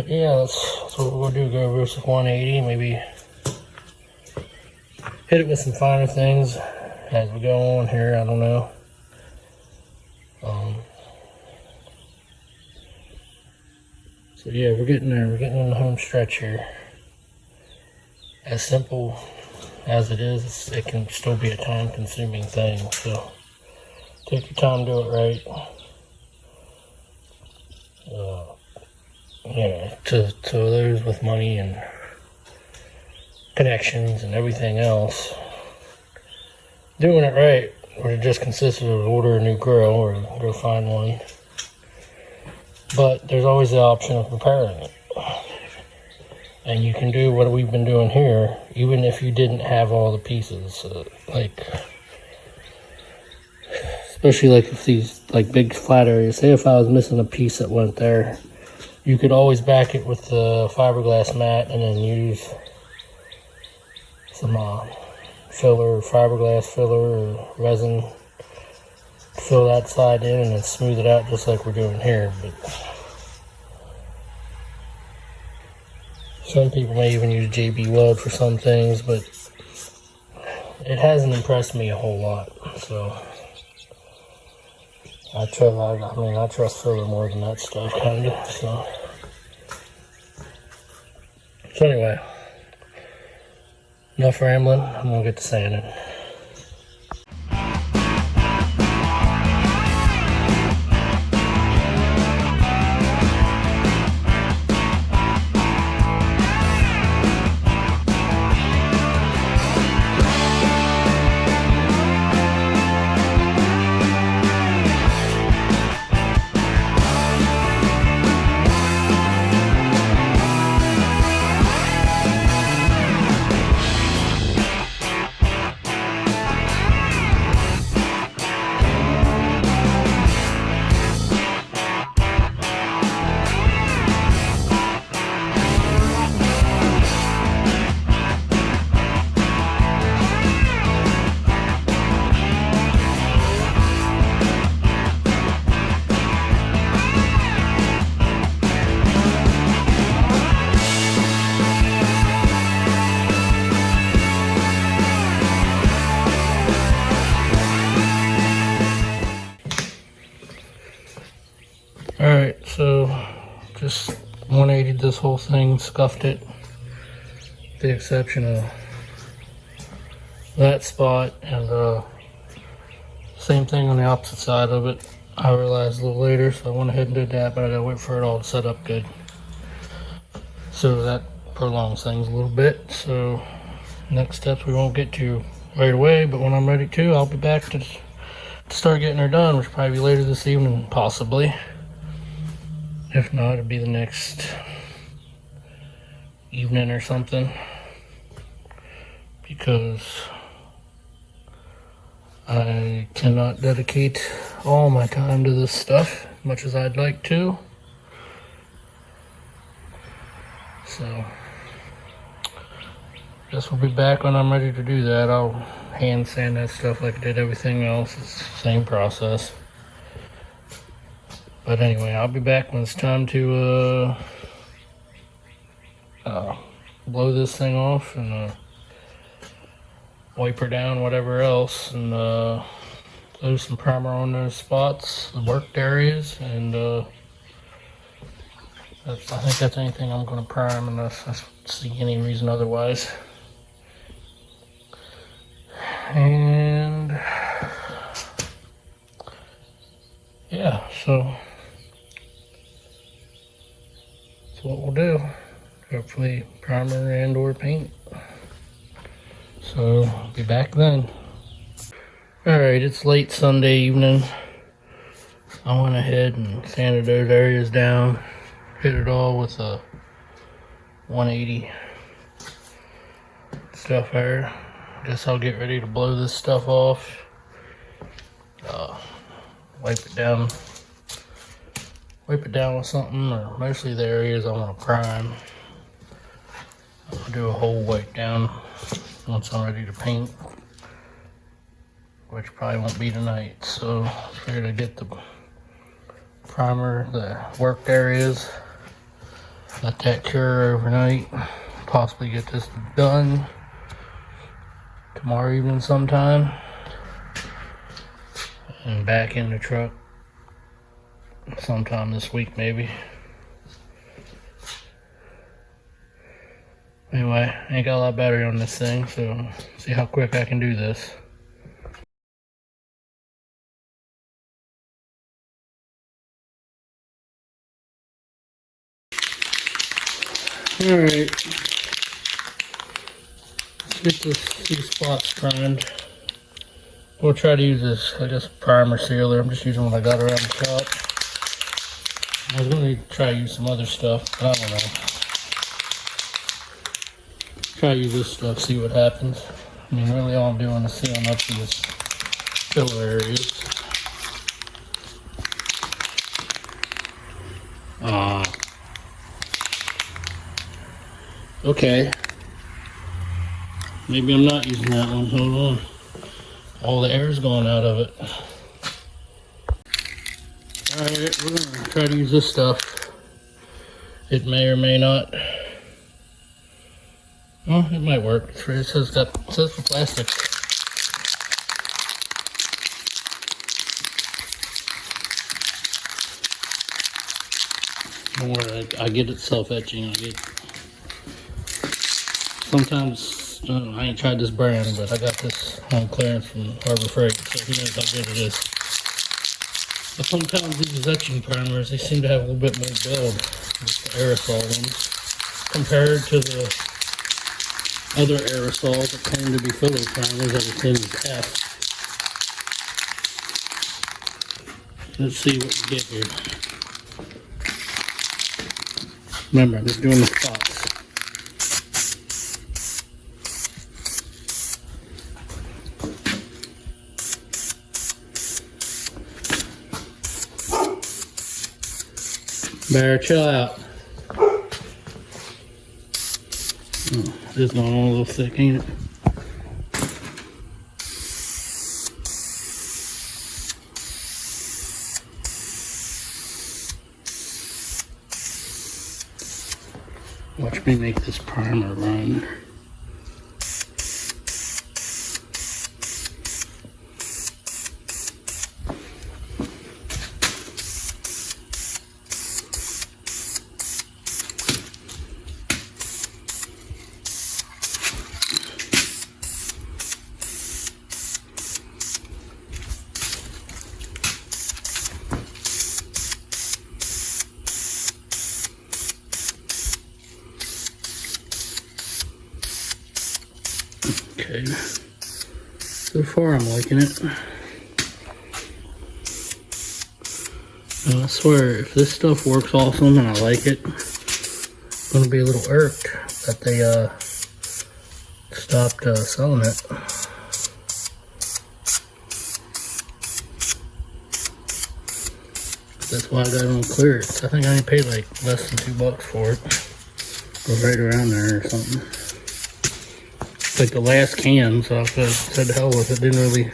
yeah, that's what we'll do. Go over this with 180, maybe hit it with some finer things as we go on here. I don't know. So yeah, we're getting there. We're getting in the home stretch here. As simple as it is, it can still be a time-consuming thing. So take your time, do it right. Yeah, to those with money and connections and everything else, doing it right would have just consisted of order a new grill or go find one. But there's always the option of repairing it. And you can do what we've been doing here, even if you didn't have all the pieces. Especially like if these like big flat areas, say if I was missing a piece that went there, you could always back it with the fiberglass mat and then use some filler, fiberglass filler or resin, fill that side in and then smooth it out just like we're doing here. But some people may even use JB Weld for some things, but it hasn't impressed me a whole lot. So I trust filler more than that stuff, kind of. So anyway, enough rambling. I'm gonna get to sanding. painted this whole thing, scuffed it, with the exception of that spot, and same thing on the opposite side of it. I realized a little later, so I went ahead and did that, but I gotta wait for it all to set up good. So that prolongs things a little bit. So next steps we won't get to right away, but when I'm ready to, I'll be back to start getting her done, which will probably be later this evening, possibly. If not, it'll be the next evening or something, because I cannot dedicate all my time to this stuff as much as I'd like to. So, guess we'll be back when I'm ready to do that. I'll hand sand that stuff like I did everything else. It's the same process. But anyway, I'll be back when it's time to blow this thing off and wipe her down, whatever else, and throw some primer on those spots, the worked areas, and I think that's anything I'm going to prime unless I see any reason otherwise. And yeah, so that's what we'll do. Hopefully primer and or paint. So I'll be back then. Alright, it's late Sunday evening. I went ahead and sanded those areas down. Hit it all with a 180 stuff there. Guess I'll get ready to blow this stuff off. Wipe it down with something, or mostly the areas I want to prime. I'll do a whole wipe down once I'm ready to paint, which probably won't be tonight. So I figured I'd get the primer, the worked areas, let that cure overnight, possibly get this done tomorrow evening sometime, and back in the truck sometime this week maybe. Anyway, I ain't got a lot of battery on this thing, so see how quick I can do this. Alright, let's get these spots primed. We'll try to use this, I guess, primer sealer. I'm just using what I got around the shop. I was going to try to use some other stuff, but I don't know. Try to use this stuff, see what happens. I mean, really all I'm doing is sealing up these filler areas. Okay. Maybe I'm not using that one. Hold on. All the air's gone out of it. Alright, we're gonna try to use this stuff. It may or may not. Well, it might work. It says for plastic. Don't worry, I get it self-etching. Sometimes, I ain't tried this brand, but I got this on clearance from Harbor Freight, so who knows how good it is. But sometimes these etching primers, they seem to have a little bit more build with the aerosol ones compared to the other aerosols that claim to be filler primers that are thin as F. Let's see what we get here. Remember, I'm just doing the spots. Better chill out. This is going on a little thick, ain't it? Watch me make this primer run. Okay. So far I'm liking it. I swear, if this stuff works awesome and I like it, I'm gonna be a little irked that they stopped selling it. That's why I got it on clearance. I think I only paid like less than $2 for it. Or right around there or something. It's like the last can, so I said hell with it. Didn't really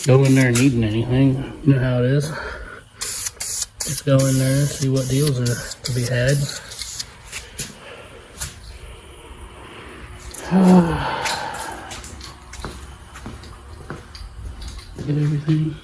go in there needing anything. You know how it is. Just go in there and see what deals are to be had. Get everything.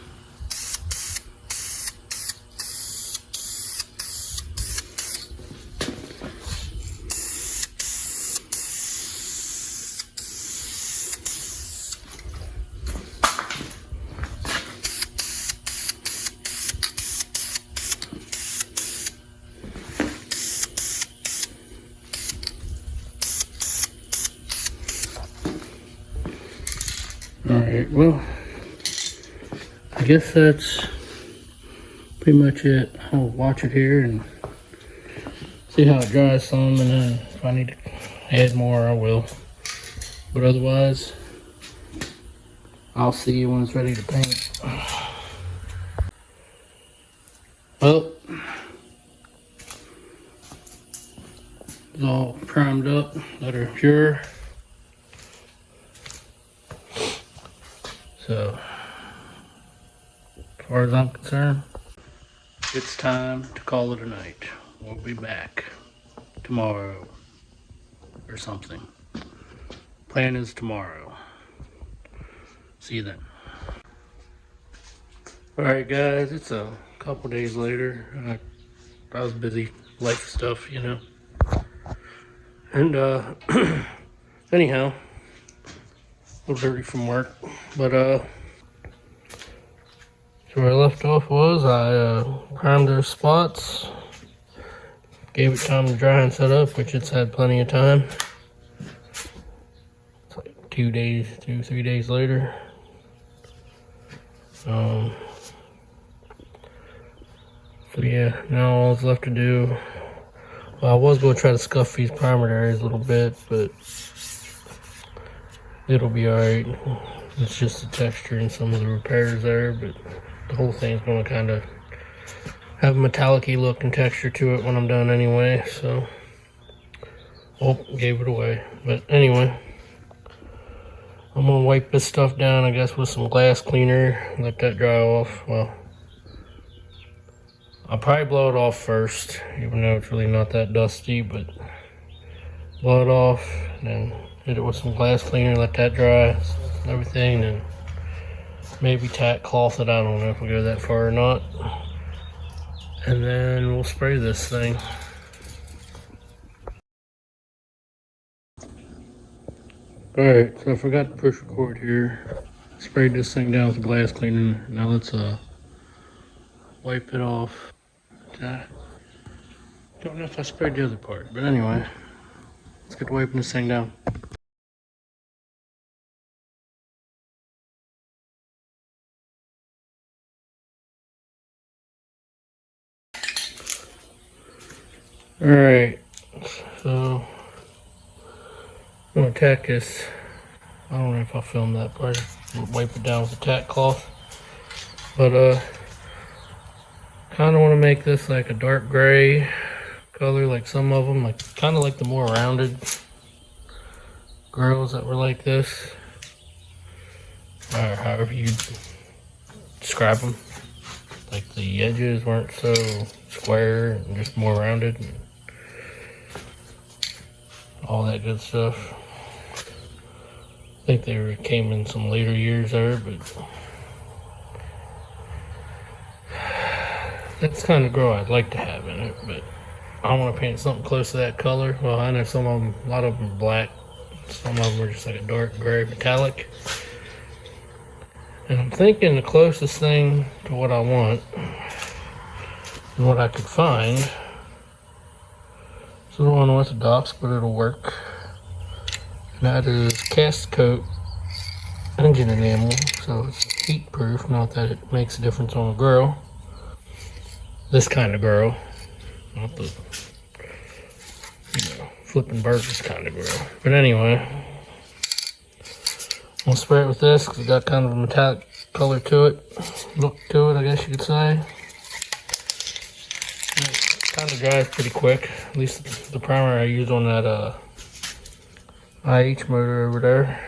Alright, well, I guess that's pretty much it. I'll watch it here and see how it dries some, and then if I need to add more, I will. But otherwise, I'll see you when it's ready to paint. Well, it's all primed up, let her cure. So, as far as I'm concerned, it's time to call it a night. We'll be back tomorrow or something. Plan is tomorrow. See you then. Alright guys, it's a couple days later. I was busy, life stuff, you know. And anyhow, a little dirty from work, but so where I left off was I primed those spots, gave it time to dry and set up, which it's had plenty of time. It's like 3 days later. So yeah, now all that's left to do, well, I was going to try to scuff these primer areas a little bit, but it'll be alright. It's just the texture and some of the repairs there, but the whole thing's going to kind of have a metallic-y look and texture to it when I'm done anyway, so. Oh, gave it away. But anyway, I'm going to wipe this stuff down, I guess, with some glass cleaner, let that dry off. Well, I'll probably blow it off first, even though it's really not that dusty, but blow it off, and then hit it with some glass cleaner, let that dry, and everything, and maybe tack cloth it. I don't know if we'll go that far or not. And then we'll spray this thing. Alright, so I forgot to push record here. Sprayed this thing down with glass cleaner. Now let's wipe it off. Don't know if I sprayed the other part, but anyway, let's get to wiping this thing down. Alright, so I'm gonna tack this. I don't know if I'll film that part. Wipe it down with a tack cloth, but kind of want to make this like a dark gray color, like some of them, like kind of like the more rounded grills that were like this, or however you describe them. Like the edges weren't so square and just more rounded and all that good stuff. I think they came in some later years there, but that's the kind of grill I'd like to have in it. But I want to paint something close to that color. Well, I know some of them, a lot of them are black. Some of them are just like a dark gray metallic. And I'm thinking the closest thing to what I want and what I could find. It's a little unorthodox, but it'll work. And that is cast coat engine enamel, so it's heat proof. Not that it makes a difference on a grill. This kind of grill, not the flipping burgers kind of grill. But anyway, I'll spray it with this because it's got kind of a metallic color to it, look to it, I guess you could say. It kind of dries pretty quick. At least the primer I used on that IH motor over there,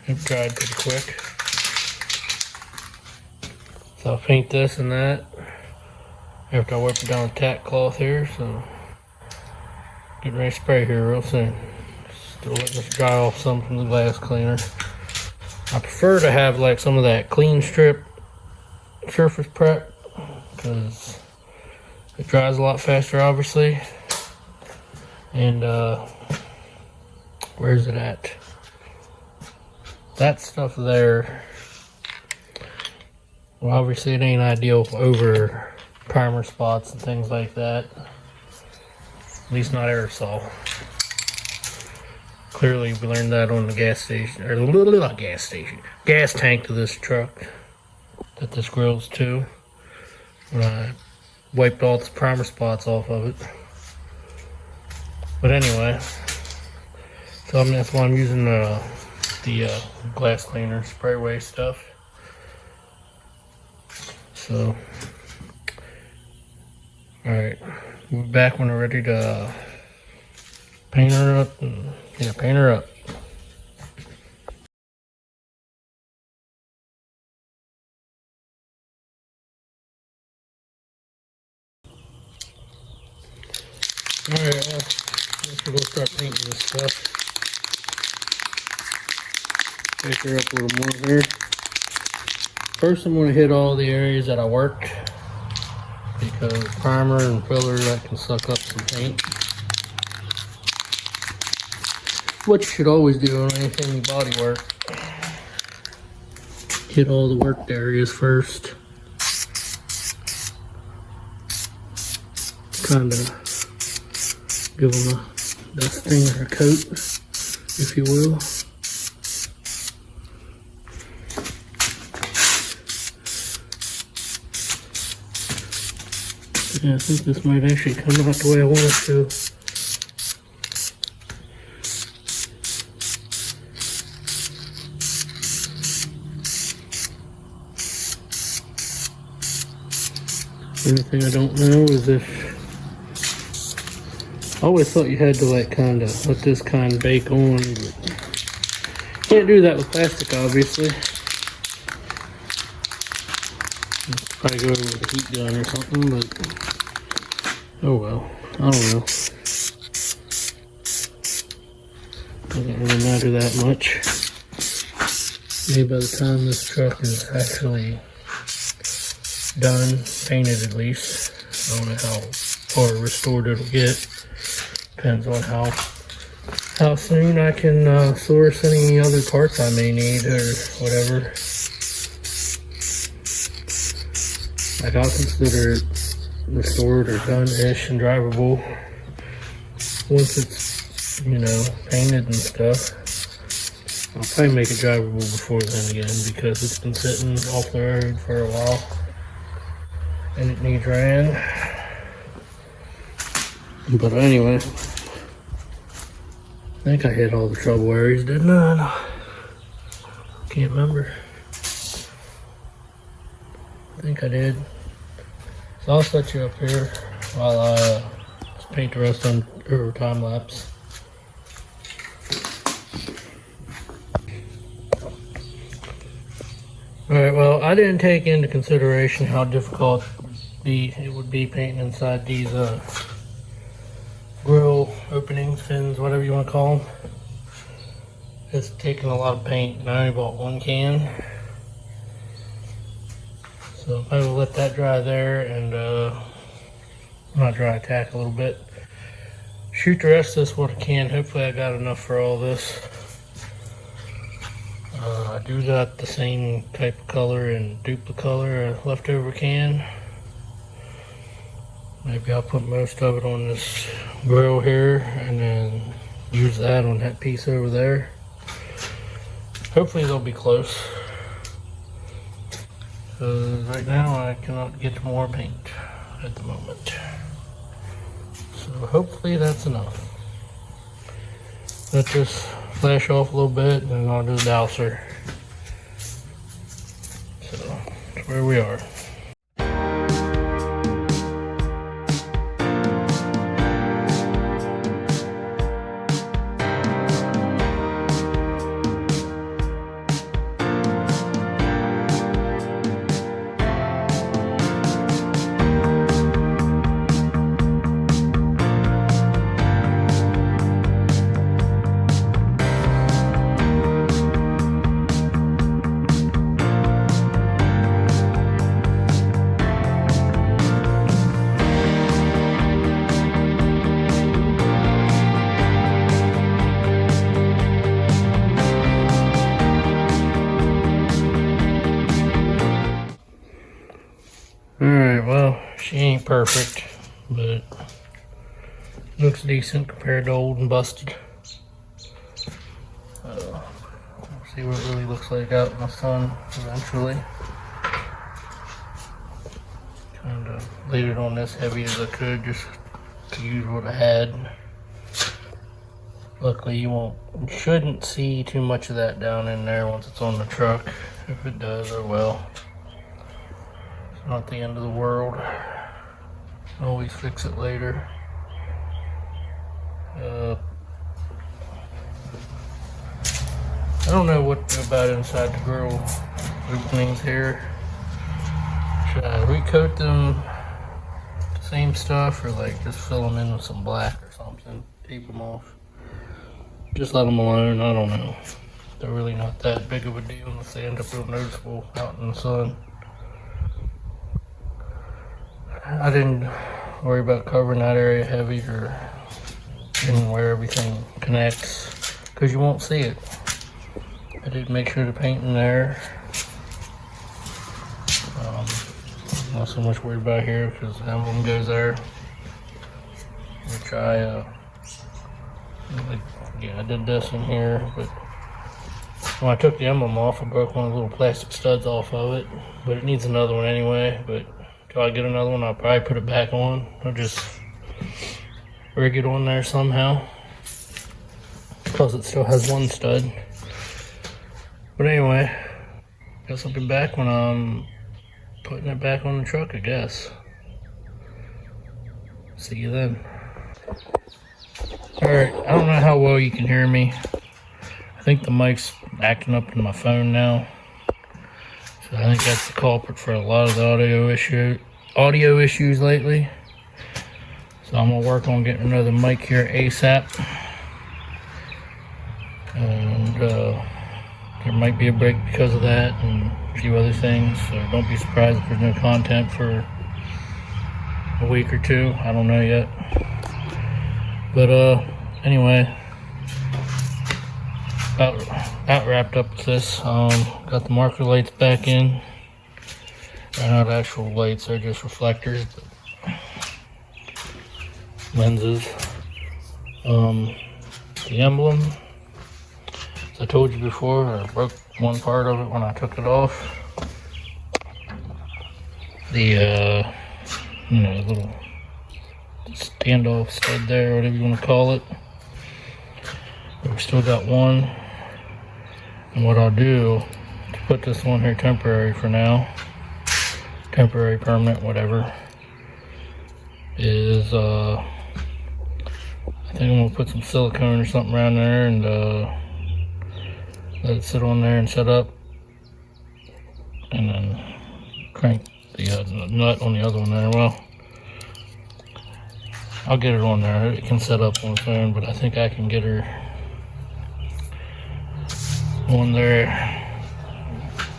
it dried pretty quick. So I'll paint this and that after I wipe it down with tack cloth here. So getting ready to spray here real soon. Still letting this dry off some from the glass cleaner. I prefer to have like some of that clean strip surface prep because it dries a lot faster, obviously. And where's it at? That stuff there, well, obviously it ain't ideal over primer spots and things like that. At least not aerosol. Clearly we learned that on the gas station, or not gas station, gas tank to this truck that this grill's to, when I wiped all the primer spots off of it. But anyway, so I mean, that's why I'm using the glass cleaner spray away stuff. So, alright, we'll be back when we're ready to paint her up. Yeah, paint her up. Alright, let's go start painting this stuff. Make her up a little more here. First, I'm going to hit all the areas that I worked, because primer and filler, that can suck up some paint. What you should always do on anything you body work, hit all the worked areas first. Kind of give them a dusting or a coat, if you will. Yeah, I think this might actually come out the way I want it to. The only thing I don't know is if... I always thought you had to like kind of let this kind bake on, but can't do that with plastic, obviously. Probably go over with a heat gun or something, but oh well, I don't know. Doesn't really matter that much. Maybe by the time this truck is actually done, painted at least, I don't know how far restored it'll get. Depends on how soon I can source any other parts I may need or whatever. Like, I'll consider it restored or done-ish and drivable once it's, you know, painted and stuff. I'll probably make it drivable before then again, because it's been sitting off the road for a while and it needs ran. But anyway, I think I hit all the trouble areas, didn't I? Can't remember. I think I did. So I'll set you up here while I just paint the rest on over time lapse. Alright, well, I didn't take into consideration how difficult it would be painting inside these grill openings, fins, whatever you want to call them. It's taking a lot of paint, and I only bought one can. So I will let that dry there, and not dry, tack a little bit. Shoot the rest of this what I can. Hopefully I got enough for all this. I do got the same type of color and duplicate color leftover can. Maybe I'll put most of it on this grill here and then use that on that piece over there. Hopefully they'll be close. Right now I cannot get more paint at the moment. So hopefully that's enough. Let this flash off a little bit and then I'll do the dowser. So that's where we are. Alright, well, she ain't perfect, but looks decent compared to old and busted. See what it really looks like out in the sun eventually. Kind of laid it on this heavy as I could just to use what I had. Luckily you shouldn't see too much of that down in there once it's on the truck. If it does, oh well. It's not the end of the world. Always fix it later. I don't know what to do about inside the grill openings here. Should I recoat them the same stuff or like just fill them in with some black or something? Tape them off. Just let them alone, I don't know. They're really not that big of a deal unless they end up real noticeable out in the sun. I didn't worry about covering that area heavy or in where everything connects because you won't see it. I did make sure to paint in there. Not so much worried about here because the emblem goes there. Which I did this in here, but when I took the emblem off, I broke one of the little plastic studs off of it. But it needs another one anyway. But until I get another one, I'll probably put it back on. I'll just rig it on there somehow because it still has one stud. But anyway, guess I'll be back when I'm putting it back on the truck, I guess. See you then. Alright, I don't know how well you can hear me. I think the mic's acting up in my phone now. So I think that's the culprit for a lot of the audio issues lately. So I'm gonna work on getting another mic here ASAP. And there might be a break because of that and a few other things, so don't be surprised if there's no content for a week or two. I don't know yet. But anyway, about wrapped up with this. Got the marker lights back in. They're not actual lights, they're just reflectors, lenses. The emblem, as I told you before, I broke one part of it when I took it off. The little standoff stud there, whatever you want to call it. But we still got one. And what I'll do to put this one here temporary for now, temporary, permanent, whatever, is I think I'm gonna put some silicone or something around there and let it sit on there and set up, and then crank the nut on the other one there. Well, I'll get it on there. It can set up on its own, but I think I can get her on there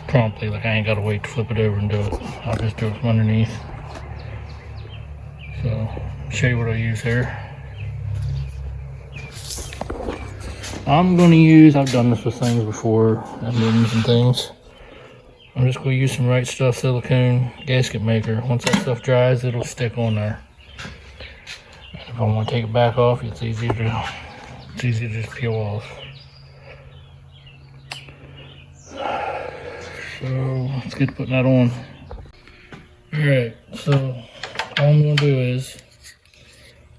promptly. Like I ain't gotta wait to flip it over and do it. I'll just do it from underneath. So, I'll show you what I use here. I've done this with things before, emblems and things. I'm just going to use some Right Stuff silicone gasket maker. Once that stuff dries, it'll stick on there. And if I want to take it back off, it's easy to just peel off. So let's get putting that on. Alright, so all I'm going to do is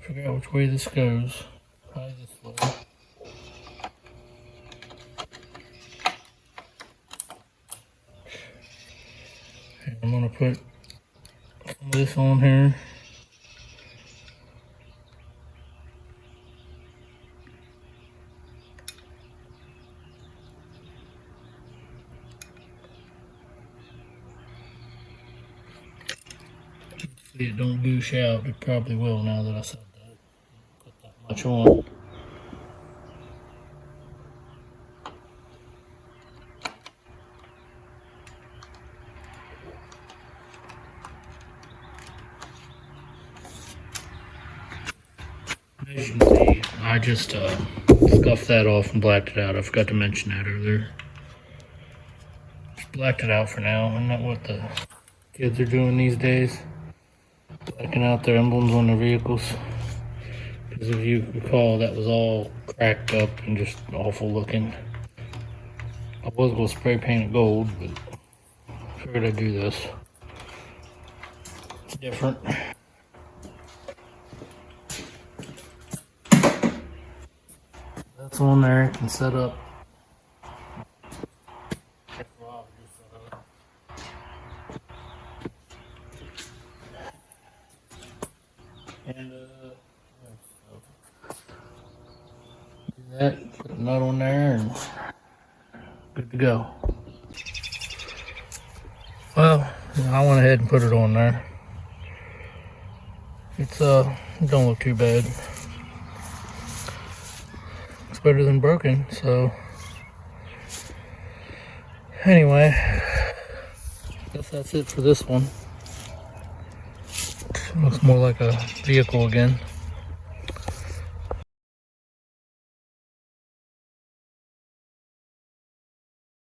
figure out which way this goes. Probably this way. And I'm going to put some of this on here. See it don't goosh out. It probably will now that I said that. Put that much on. As you can see, I just scuffed that off and blacked it out. I forgot to mention that earlier. Just blacked it out for now. Isn't that what the kids are doing these days? Blacking out their emblems on their vehicles. Because if you recall, that was all cracked up and just awful looking. I was going to spray paint it gold, but I figured I'd do this. It's different. That's on there. You can set up. And do that, put the nut on there, and good to go. Well, I went ahead and put it on there. It's it don't look too bad. It's better than broken, so anyway, guess that's it for this one. Looks more like a vehicle again.